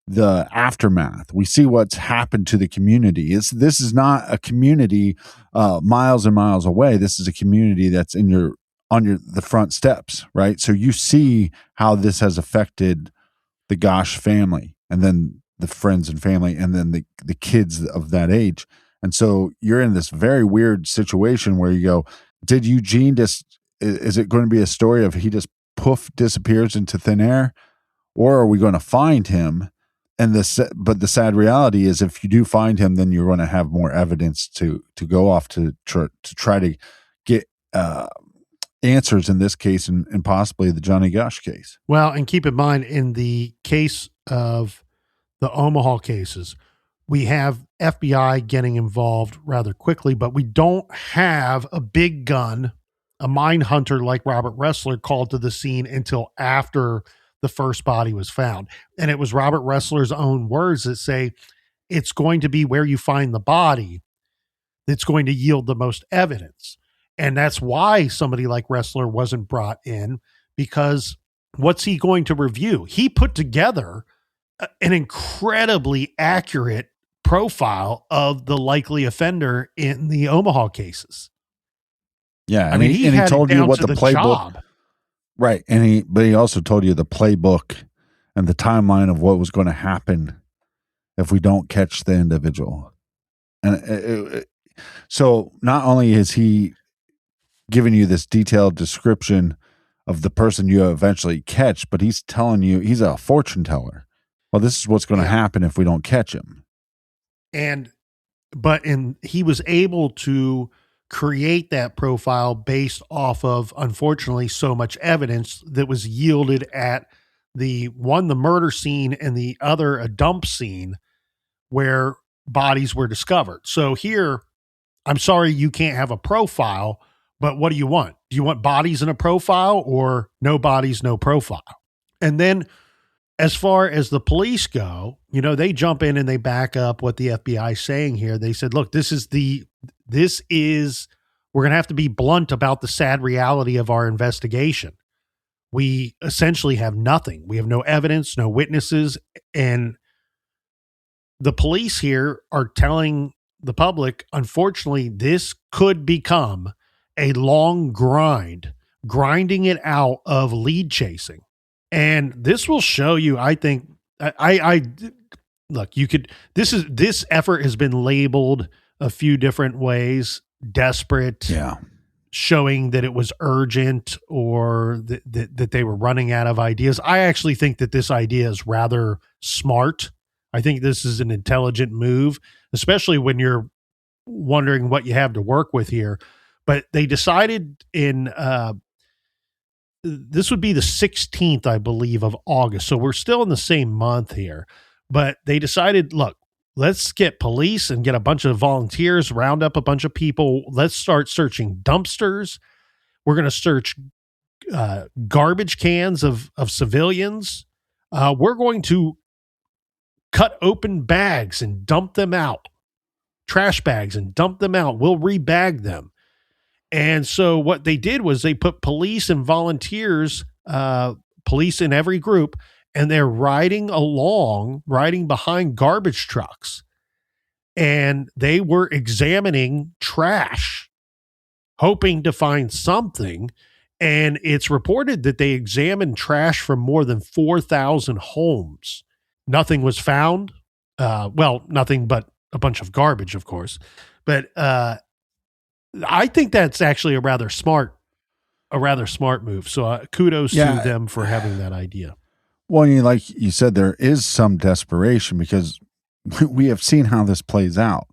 the aftermath. We see what's happened to the community. This is not a community miles and miles away. This is a community that's on the front steps, right? So you see how this has affected the Gosch family and then the friends and family and then the kids of that age. And so you're in this very weird situation where you go, did Eugene is it going to be a story of he just disappears into thin air, or are we going to find him? But the sad reality is if you do find him, then you're going to have more evidence to go off to try to get answers in this case and possibly the Johnny Gosch case. Well, and keep in mind, in the case of the Omaha cases, we have FBI getting involved rather quickly, but we don't have a big gun, a mine hunter like Robert Ressler called to the scene until after the first body was found. And it was Robert Ressler's own words that say, it's going to be where you find the body that's going to yield the most evidence. And that's why somebody like Ressler wasn't brought in, because what's he going to review? He put together an incredibly accurate profile of the likely offender in the Omaha cases. Yeah. I mean, he told you what the playbook, job. Right. But he also told you the playbook and the timeline of what was going to happen if we don't catch the individual. And so not only is he giving you this detailed description of the person you eventually catch, but he's telling you he's a fortune teller. Well, this is what's going to happen if we don't catch him. But he was able to create that profile based off of, unfortunately, so much evidence that was yielded at the murder scene, and the other, a dump scene where bodies were discovered. So here, I'm sorry you can't have a profile, but what do you want? Do you want bodies in a profile, or no bodies, no profile? And then as far as the police go, they jump in and they back up what the FBI is saying here. They said, look, we're going to have to be blunt about the sad reality of our investigation. We essentially have nothing. We have no evidence, no witnesses. And the police here are telling the public, unfortunately, this could become a long grinding it out of lead chasing. And this will show you, I think, this effort has been labeled a few different ways: desperate, showing that it was urgent, or that they were running out of ideas. I actually think that this idea is rather smart. I think this is an intelligent move, especially when you're wondering what you have to work with here. But they decided this would be the 16th, I believe, of August. So we're still in the same month here. But they decided, look, let's get police and get a bunch of volunteers, round up a bunch of people. Let's start searching dumpsters. We're going to search garbage cans of civilians. We're going to cut open bags and dump them out, trash bags, and dump them out. We'll rebag them. And so what they did was they put police and volunteers, police in every group, and they're riding behind garbage trucks. And they were examining trash, hoping to find something. And it's reported that they examined trash from more than 4,000 homes. Nothing was found. Nothing but a bunch of garbage, of course. But I think that's actually a rather smart move. So kudos to them for having that idea. Well, like you said, there is some desperation because we have seen how this plays out,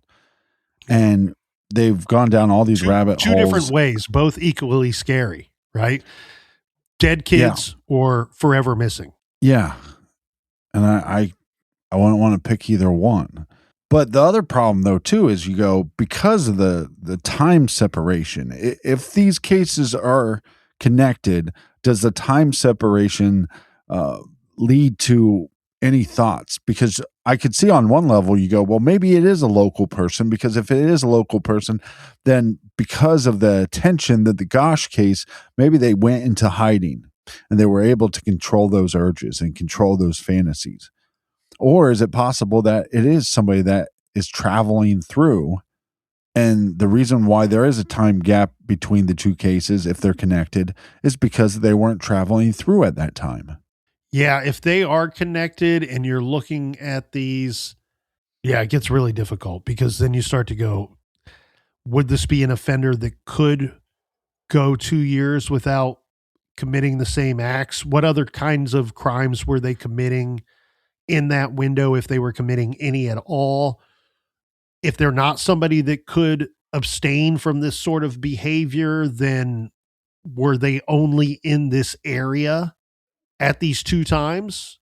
and they've gone down all these rabbit holes. Two different ways, both equally scary, right? Dead kids or forever missing. Yeah. And I wouldn't want to pick either one. But the other problem, though, too, is you go, because of the time separation, if these cases are connected, does the time separation lead to any thoughts? Because I could see on one level, you go, well, maybe it is a local person, because if it is a local person, then because of the attention that the Gosch case, maybe they went into hiding and they were able to control those urges and control those fantasies. Or is it possible that it is somebody that is traveling through, and the reason why there is a time gap between the two cases, if they're connected, is because they weren't traveling through at that time? Yeah, if they are connected and you're looking at these, it gets really difficult, because then you start to go, would this be an offender that could go 2 years without committing the same acts? What other kinds of crimes were they committing in that window, if they were committing any at all? If they're not somebody that could abstain from this sort of behavior, then were they only in this area at these two times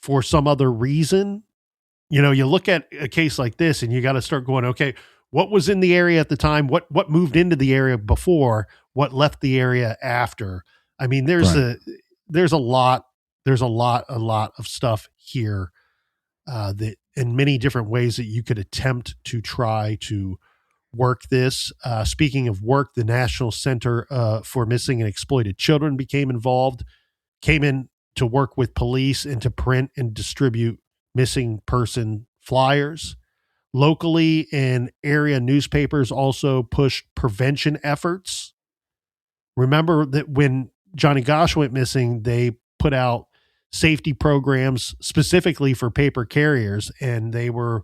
for some other reason? You look at a case like this and you got to start going, okay, what was in the area at the time? What moved into the area before? What left the area after? I mean, there's a lot of stuff here that in many different ways that you could attempt to try to work this. Speaking of work, the National Center for Missing and Exploited Children came in to work with police and to print and distribute missing person flyers. Locally, and area newspapers also pushed prevention efforts. Remember that when Johnny Gosch went missing, they put out safety programs specifically for paper carriers, and they were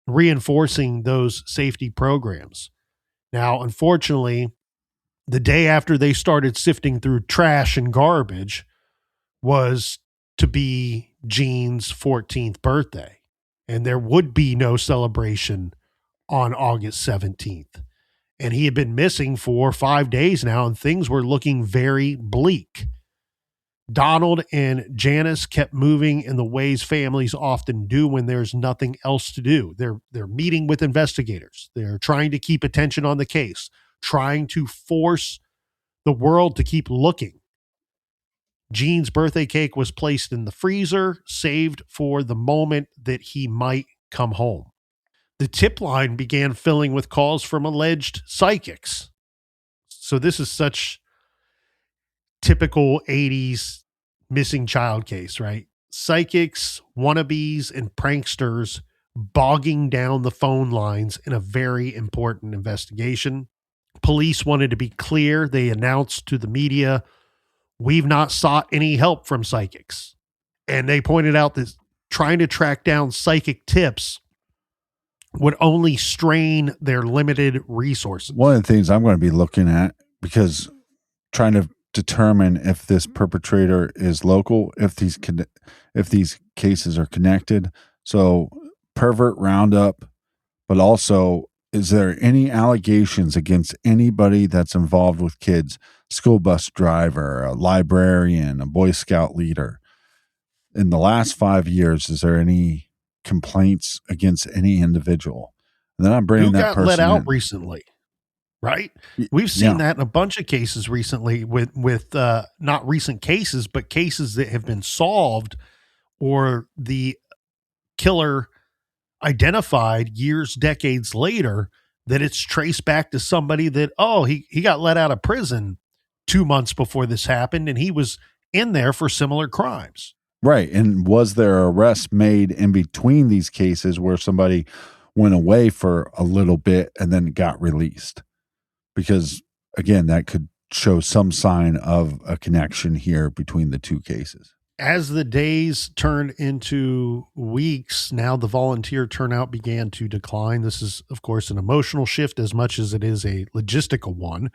reinforcing those safety programs. Now, unfortunately, the day after they started sifting through trash and garbage was to be Gene's 14th birthday, and there would be no celebration on August 17th. And he had been missing for 5 days now, and things were looking very bleak. Donald and Janice kept moving in the ways families often do when there's nothing else to do. They're meeting with investigators. They're trying to keep attention on the case, trying to force the world to keep looking. Gene's birthday cake was placed in the freezer, saved for the moment that he might come home. The tip line began filling with calls from alleged psychics. So this is such typical 80s missing child case, right? Psychics, wannabes, and pranksters bogging down the phone lines in a very important investigation. Police wanted to be clear. They announced to the media, "We've not sought any help from psychics." And they pointed out that trying to track down psychic tips would only strain their limited resources. One of the things I'm going to be looking at, because trying to determine if this perpetrator is local, if these cases are connected. So pervert roundup, but also, is there any allegations against anybody that's involved with kids? School bus driver, a librarian, a Boy Scout leader. In the last 5 years, is there any complaints against any individual? And then I'm bringing that person who got let out in. Recently, right? We've seen that in a bunch of cases recently with not recent cases, but cases that have been solved or the killer identified years, decades later, that it's traced back to somebody that, he got let out of prison 2 months before this happened, and he was in there for similar crimes. Right. And was there arrests made in between these cases where somebody went away for a little bit and then got released? Because, again, that could show some sign of a connection here between the two cases. As the days turned into weeks, now the volunteer turnout began to decline. This is, of course, an emotional shift as much as it is a logistical one.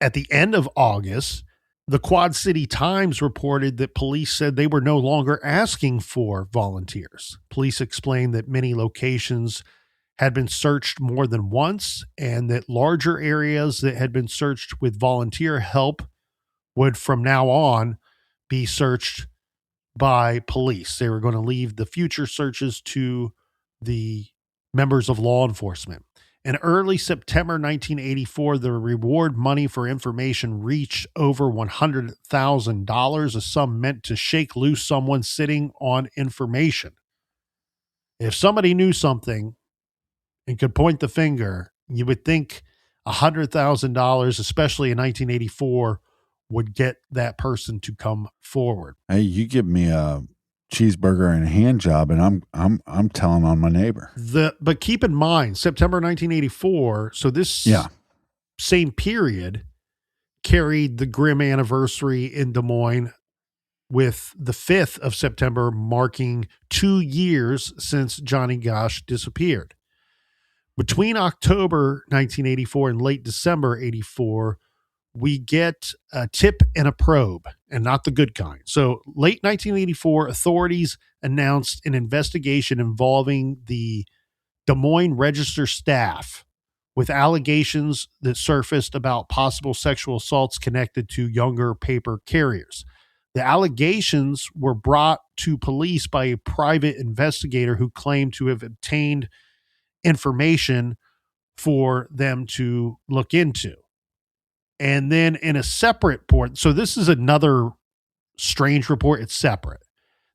At the end of August, the Quad City Times reported that police said they were no longer asking for volunteers. Police explained that many locations had been searched more than once, and that larger areas that had been searched with volunteer help would from now on be searched by police. They were going to leave the future searches to the members of law enforcement. In early September 1984, the reward money for information reached over $100,000, a sum meant to shake loose someone sitting on information. If somebody knew something and could point the finger, you would think $100,000, especially in 1984, would get that person to come forward. Hey, you give me a cheeseburger and a hand job, and I'm telling on my neighbor. But keep in mind, September 1984. So this same period carried the grim anniversary in Des Moines, with the 5th of September marking 2 years since Johnny Gosch disappeared. Between October 1984 and late December 84, we get a tip and a probe, and not the good kind. So late 1984, authorities announced an investigation involving the Des Moines Register staff, with allegations that surfaced about possible sexual assaults connected to younger paper carriers. The allegations were brought to police by a private investigator who claimed to have obtained information for them to look into. And then in a separate report, so this is another strange report, it's separate.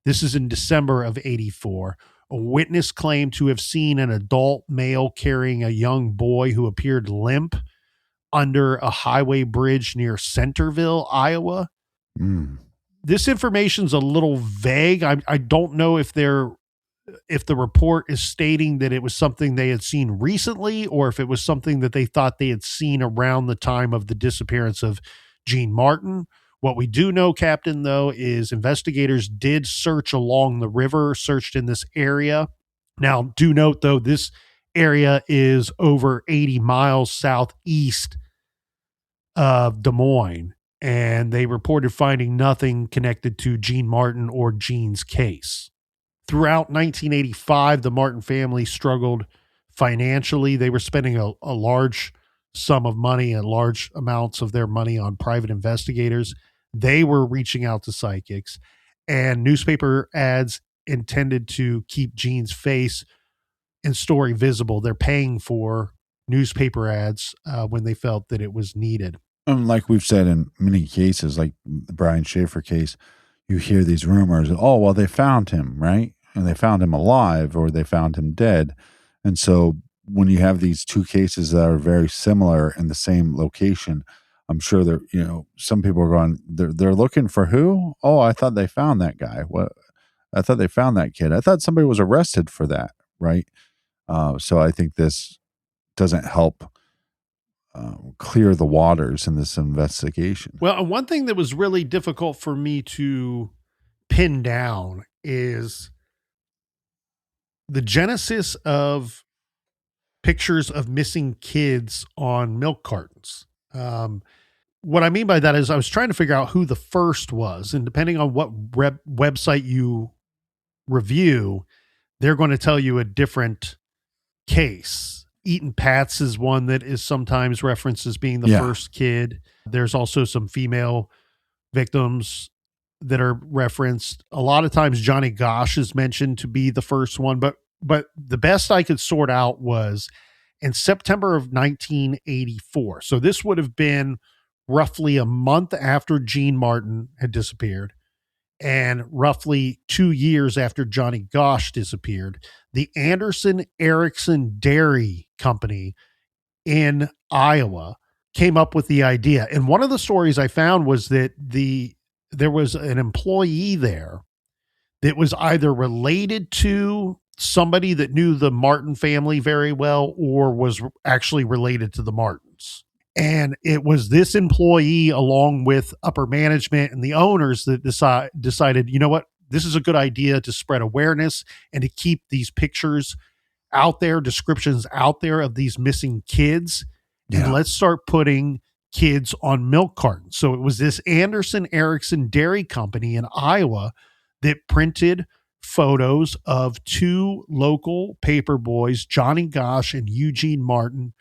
This is in December of 84. A witness claimed to have seen an adult male carrying a young boy who appeared limp under a highway bridge near Centerville, Iowa. This information's a little vague. I don't know if the report is stating that it was something they had seen recently, or if it was something that they thought they had seen around the time of the disappearance of Eugene Martin. What we do know, Captain, though, is investigators did search along the river, searched in this area. Now, do note, though, this area is over 80 miles southeast of Des Moines, and they reported finding nothing connected to Eugene Martin or Gene's case. Throughout 1985, the Martin family struggled financially. They were spending a large sum of money and large amounts of their money on private investigators. They were reaching out to psychics, and newspaper ads intended to keep Gene's face and story visible. They're paying for newspaper ads when they felt that it was needed. And like we've said in many cases, like the Brian Schaefer case, you hear these rumors, oh, well, they found him, right? And they found him alive or they found him dead. And so when you have these two cases that are very similar in the same location, I'm sure that, some people are going, they're looking for who? Oh, I thought they found that guy. What? I thought they found that kid. I thought somebody was arrested for that, right? So I think this doesn't help clear the waters in this investigation. Well, one thing that was really difficult for me to pin down is the genesis of pictures of missing kids on milk cartons. What I mean by that is I was trying to figure out who the first was, and depending on what website you review, they're going to tell you a different case. Eaton Pats is one that is sometimes referenced as being the first kid. There's also some female victims that are referenced. A lot of times Johnny Gosch is mentioned to be the first one, but the best I could sort out was in September of 1984. So this would have been roughly a month after Eugene Martin had disappeared and roughly 2 years after Johnny Gosch disappeared. The Anderson Erickson Dairy Company in Iowa came up with the idea. And one of the stories I found was that there was an employee there that was either related to somebody that knew the Martin family very well or was actually related to the Martins. And it was this employee, along with upper management and the owners, that decided, you know what, this is a good idea to spread awareness and to keep these pictures out there, descriptions out there of these missing kids. Yeah. And let's start putting kids on milk cartons. So it was this Anderson Erickson Dairy Company in Iowa that printed photos of two local paper boys, Johnny Gosch and Eugene Martin,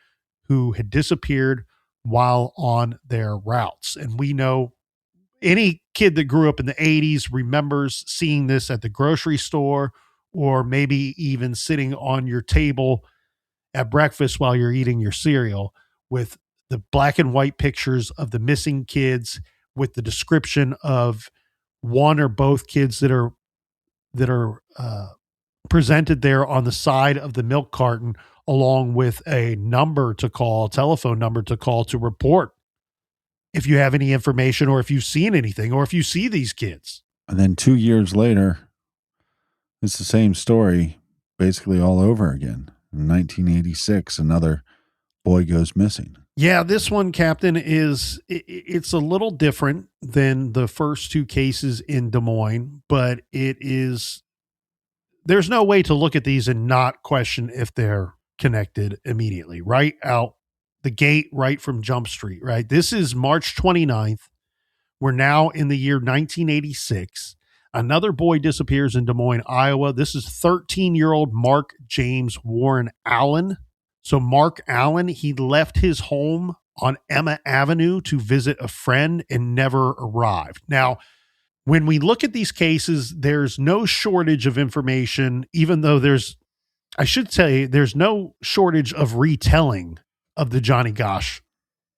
who had disappeared while on their routes. And we know any kid that grew up in the 80s remembers seeing this at the grocery store, or maybe even sitting on your table at breakfast while you're eating your cereal, with the black and white pictures of the missing kids with the description of one or both kids that are presented there on the side of the milk carton, along with a telephone number to call to report if you have any information, or if you've seen anything, or if you see these kids. And then 2 years later, it's the same story basically all over again. In 1986, another boy goes missing. Yeah, this one, Captain, it's a little different than the first two cases in Des Moines, but there's no way to look at these and not question if they're connected immediately, right out the gate, right from Jump Street, right? This is March 29th. We're now in the year 1986. Another boy disappears in Des Moines, Iowa. This is 13-year-old Mark James Warren Allen. So Mark Allen, he left his home on Emma Avenue to visit a friend and never arrived. Now, when we look at these cases, there's no shortage of information, even though there's no shortage of retelling of the Johnny Gosch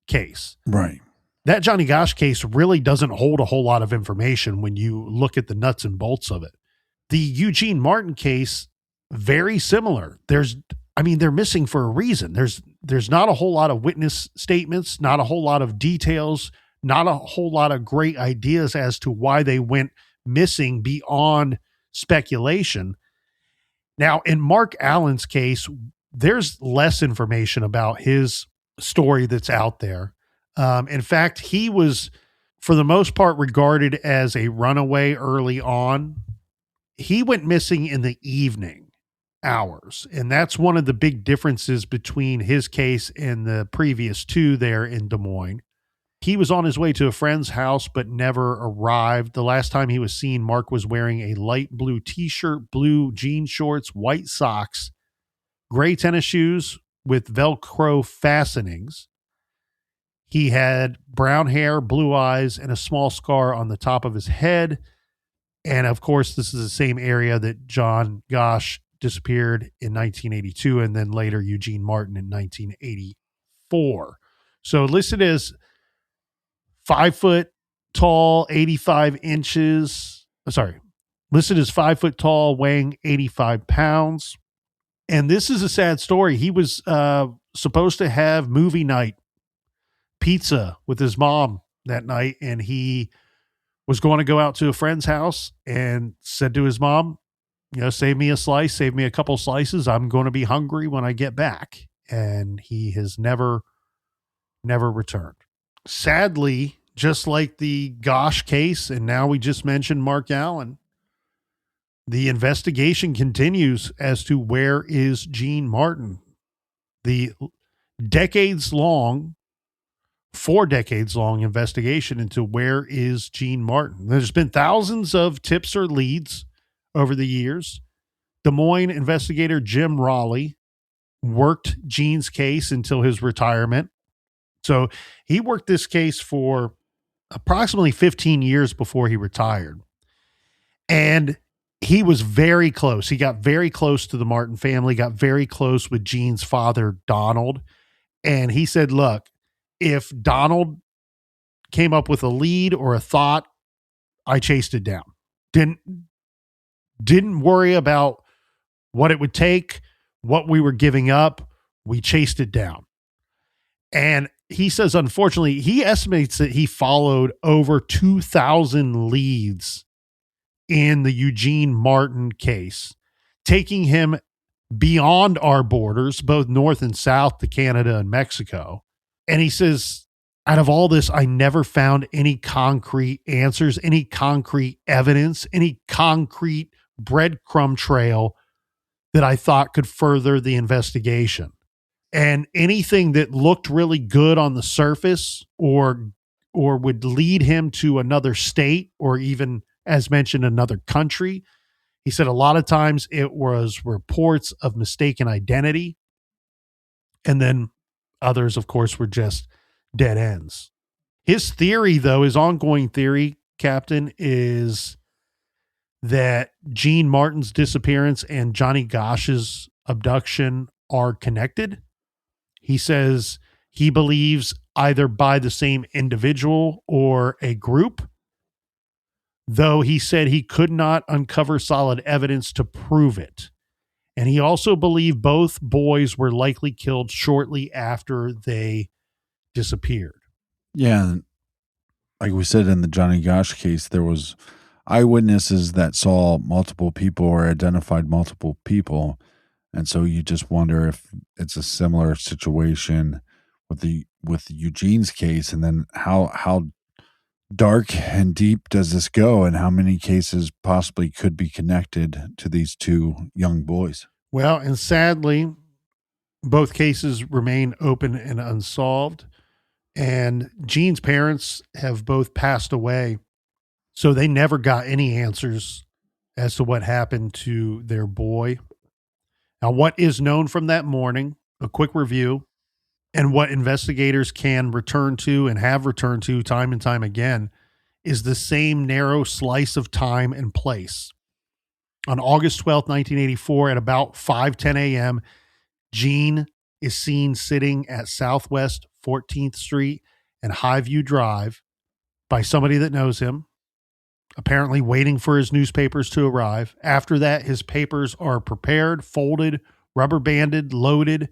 case. Right. That Johnny Gosch case really doesn't hold a whole lot of information when you look at the nuts and bolts of it. The Eugene Martin case, very similar. They're missing for a reason. There's not a whole lot of witness statements, not a whole lot of details, not a whole lot of great ideas as to why they went missing beyond speculation. Now, in Mark Allen's case, there's less information about his story that's out there. In fact, he was, for the most part, regarded as a runaway early on. He went missing in the evening hours, and that's one of the big differences between his case and the previous two there in Des Moines. He was on his way to a friend's house but never arrived. The last time he was seen, Mark was wearing a light blue t-shirt, blue jean shorts, white socks, gray tennis shoes with Velcro fastenings. He had brown hair, blue eyes, and a small scar on the top of his head. And of course, this is the same area that John Gosch disappeared in 1982, and then later Eugene Martin in 1984. So listed as 5 foot tall, 85 inches. Listed as 5 foot tall, weighing 85 pounds. And this is a sad story. He was supposed to have movie night pizza with his mom that night, and he was going to go out to a friend's house and said to his mom, save me a slice, save me a couple slices. I'm going to be hungry when I get back. And he has never returned. Sadly, just like the Gosch case, and now we just mentioned Mark Allen, the investigation continues as to where is Gene Martin. The 4 decades long investigation into where is Gene Martin. There's been thousands of tips or leads over the years. Des Moines investigator Jim Raleigh worked Gene's case until his retirement. So he worked this case for approximately 15 years before he retired. And he was very close. He got very close to the Martin family, got very close with Gene's father, Donald. And he said, look, if Donald came up with a lead or a thought, I chased it down. Didn't worry about what it would take, what we were giving up. We chased it down. And he says, unfortunately, he estimates that he followed over 2,000 leads in the Eugene Martin case, taking him beyond our borders, both north and south to Canada and Mexico. And he says, out of all this, I never found any concrete answers, any concrete evidence, any concrete breadcrumb trail that I thought could further the investigation. And anything that looked really good on the surface or would lead him to another state or even, as mentioned, another country, he said a lot of times it was reports of mistaken identity. And then others, of course, were just dead ends. His theory, though, his ongoing theory, Captain, is that Gene Martin's disappearance and Johnny Gosch's abduction are connected. He says he believes either by the same individual or a group, though he said he could not uncover solid evidence to prove it. And he also believed both boys were likely killed shortly after they disappeared. Yeah. Like we said in the Johnny Gosch case, there was eyewitnesses that saw multiple people or identified multiple people. And so you just wonder if it's a similar situation with Eugene's case, and then how dark and deep does this go, and how many cases possibly could be connected to these two young boys? Well, and sadly, both cases remain open and unsolved, and Gene's parents have both passed away, so they never got any answers as to what happened to their boy. Now, what is known from that morning, a quick review, and what investigators can return to and have returned to time and time again, is the same narrow slice of time and place. On August 12th, 1984, at about 5:10 a.m., Gene is seen sitting at Southwest 14th Street and Highview Drive by somebody that knows him, apparently waiting for his newspapers to arrive. After that, his papers are prepared, folded, rubber banded, loaded,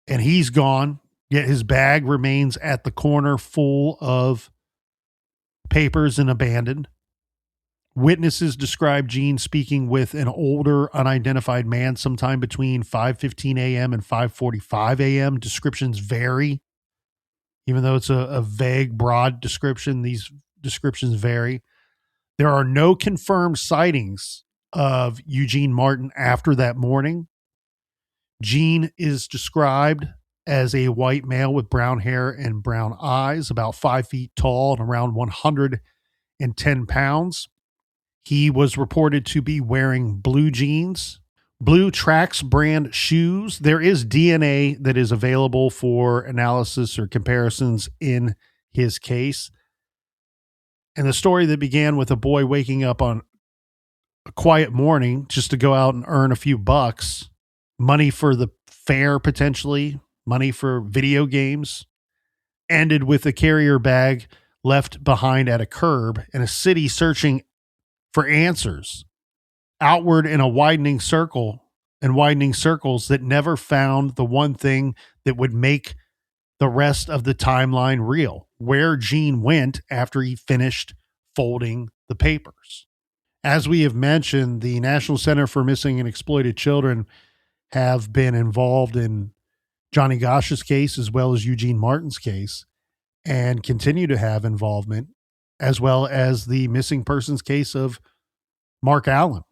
and he's gone. Yet his bag remains at the corner full of papers and abandoned. Witnesses describe Gene speaking with an older, unidentified man sometime between 5:15 a.m. and 5:45 a.m. Descriptions vary. Even though it's a vague, broad description, these descriptions vary. There are no confirmed sightings of Eugene Martin after that morning. Gene is described as a white male with brown hair and brown eyes, about 5 feet tall and around 110 pounds. He was reported to be wearing blue jeans, Blue Trax brand shoes. There is DNA that is available for analysis or comparisons in his case. And the story that began with a boy waking up on a quiet morning just to go out and earn a few bucks, money for the fair potentially, money for video games, ended with a carrier bag left behind at a curb in a city searching for answers outward in a widening circle and widening circles that never found the one thing that would make the rest of the timeline real, where Gene went after he finished folding the papers. As we have mentioned, the National Center for Missing and Exploited Children have been involved in Johnny Gosch's case as well as Eugene Martin's case, and continue to have involvement, as well as the missing persons case of Mark Allen.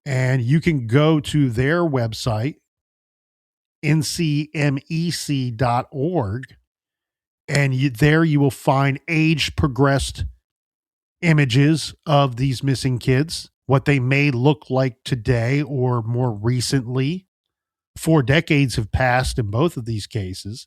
And you can go to their website, ncmec.org, and there you will find age-progressed images of these missing kids, what they may look like today or more recently. 4 decades have passed in both of these cases.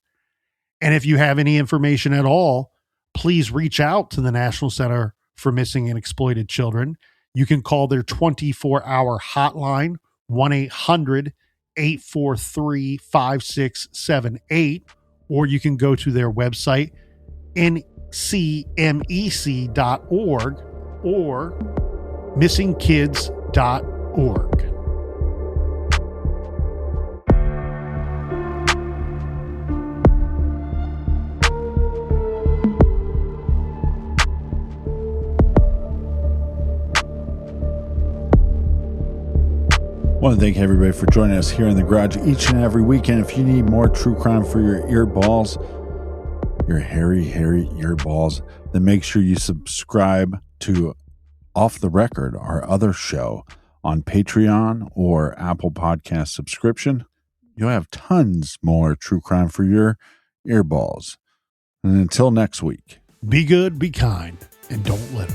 And if you have any information at all, please reach out to the National Center for Missing and Exploited Children. You can call their 24-hour hotline, 1-800-843-5678, or you can go to their website, ncmec.org or missingkids.org. I want to thank everybody for joining us here in the garage each and every weekend. If you need more true crime for your earballs, your hairy earballs, then make sure you subscribe to Off the Record, our other show on Patreon or Apple Podcast subscription. You'll have tons more true crime for your earballs. And until next week, be good, be kind, and don't litter.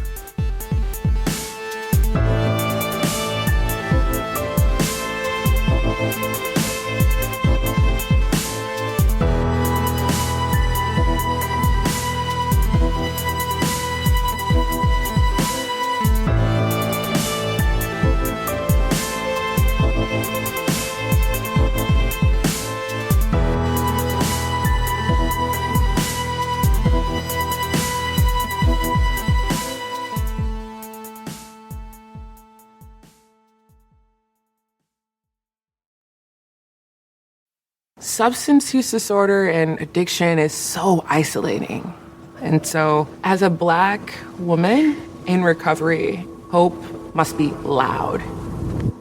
Substance use disorder and addiction is so isolating. And so, as a Black woman in recovery, hope must be loud.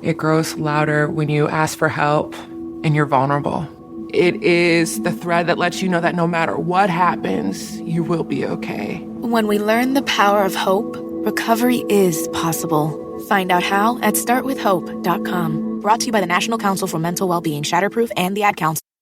It grows louder when you ask for help and you're vulnerable. It is the thread that lets you know that no matter what happens, you will be okay. When we learn the power of hope, recovery is possible. Find out how at startwithhope.com. Brought to you by the National Council for Mental Wellbeing, Shatterproof, and the Ad Council.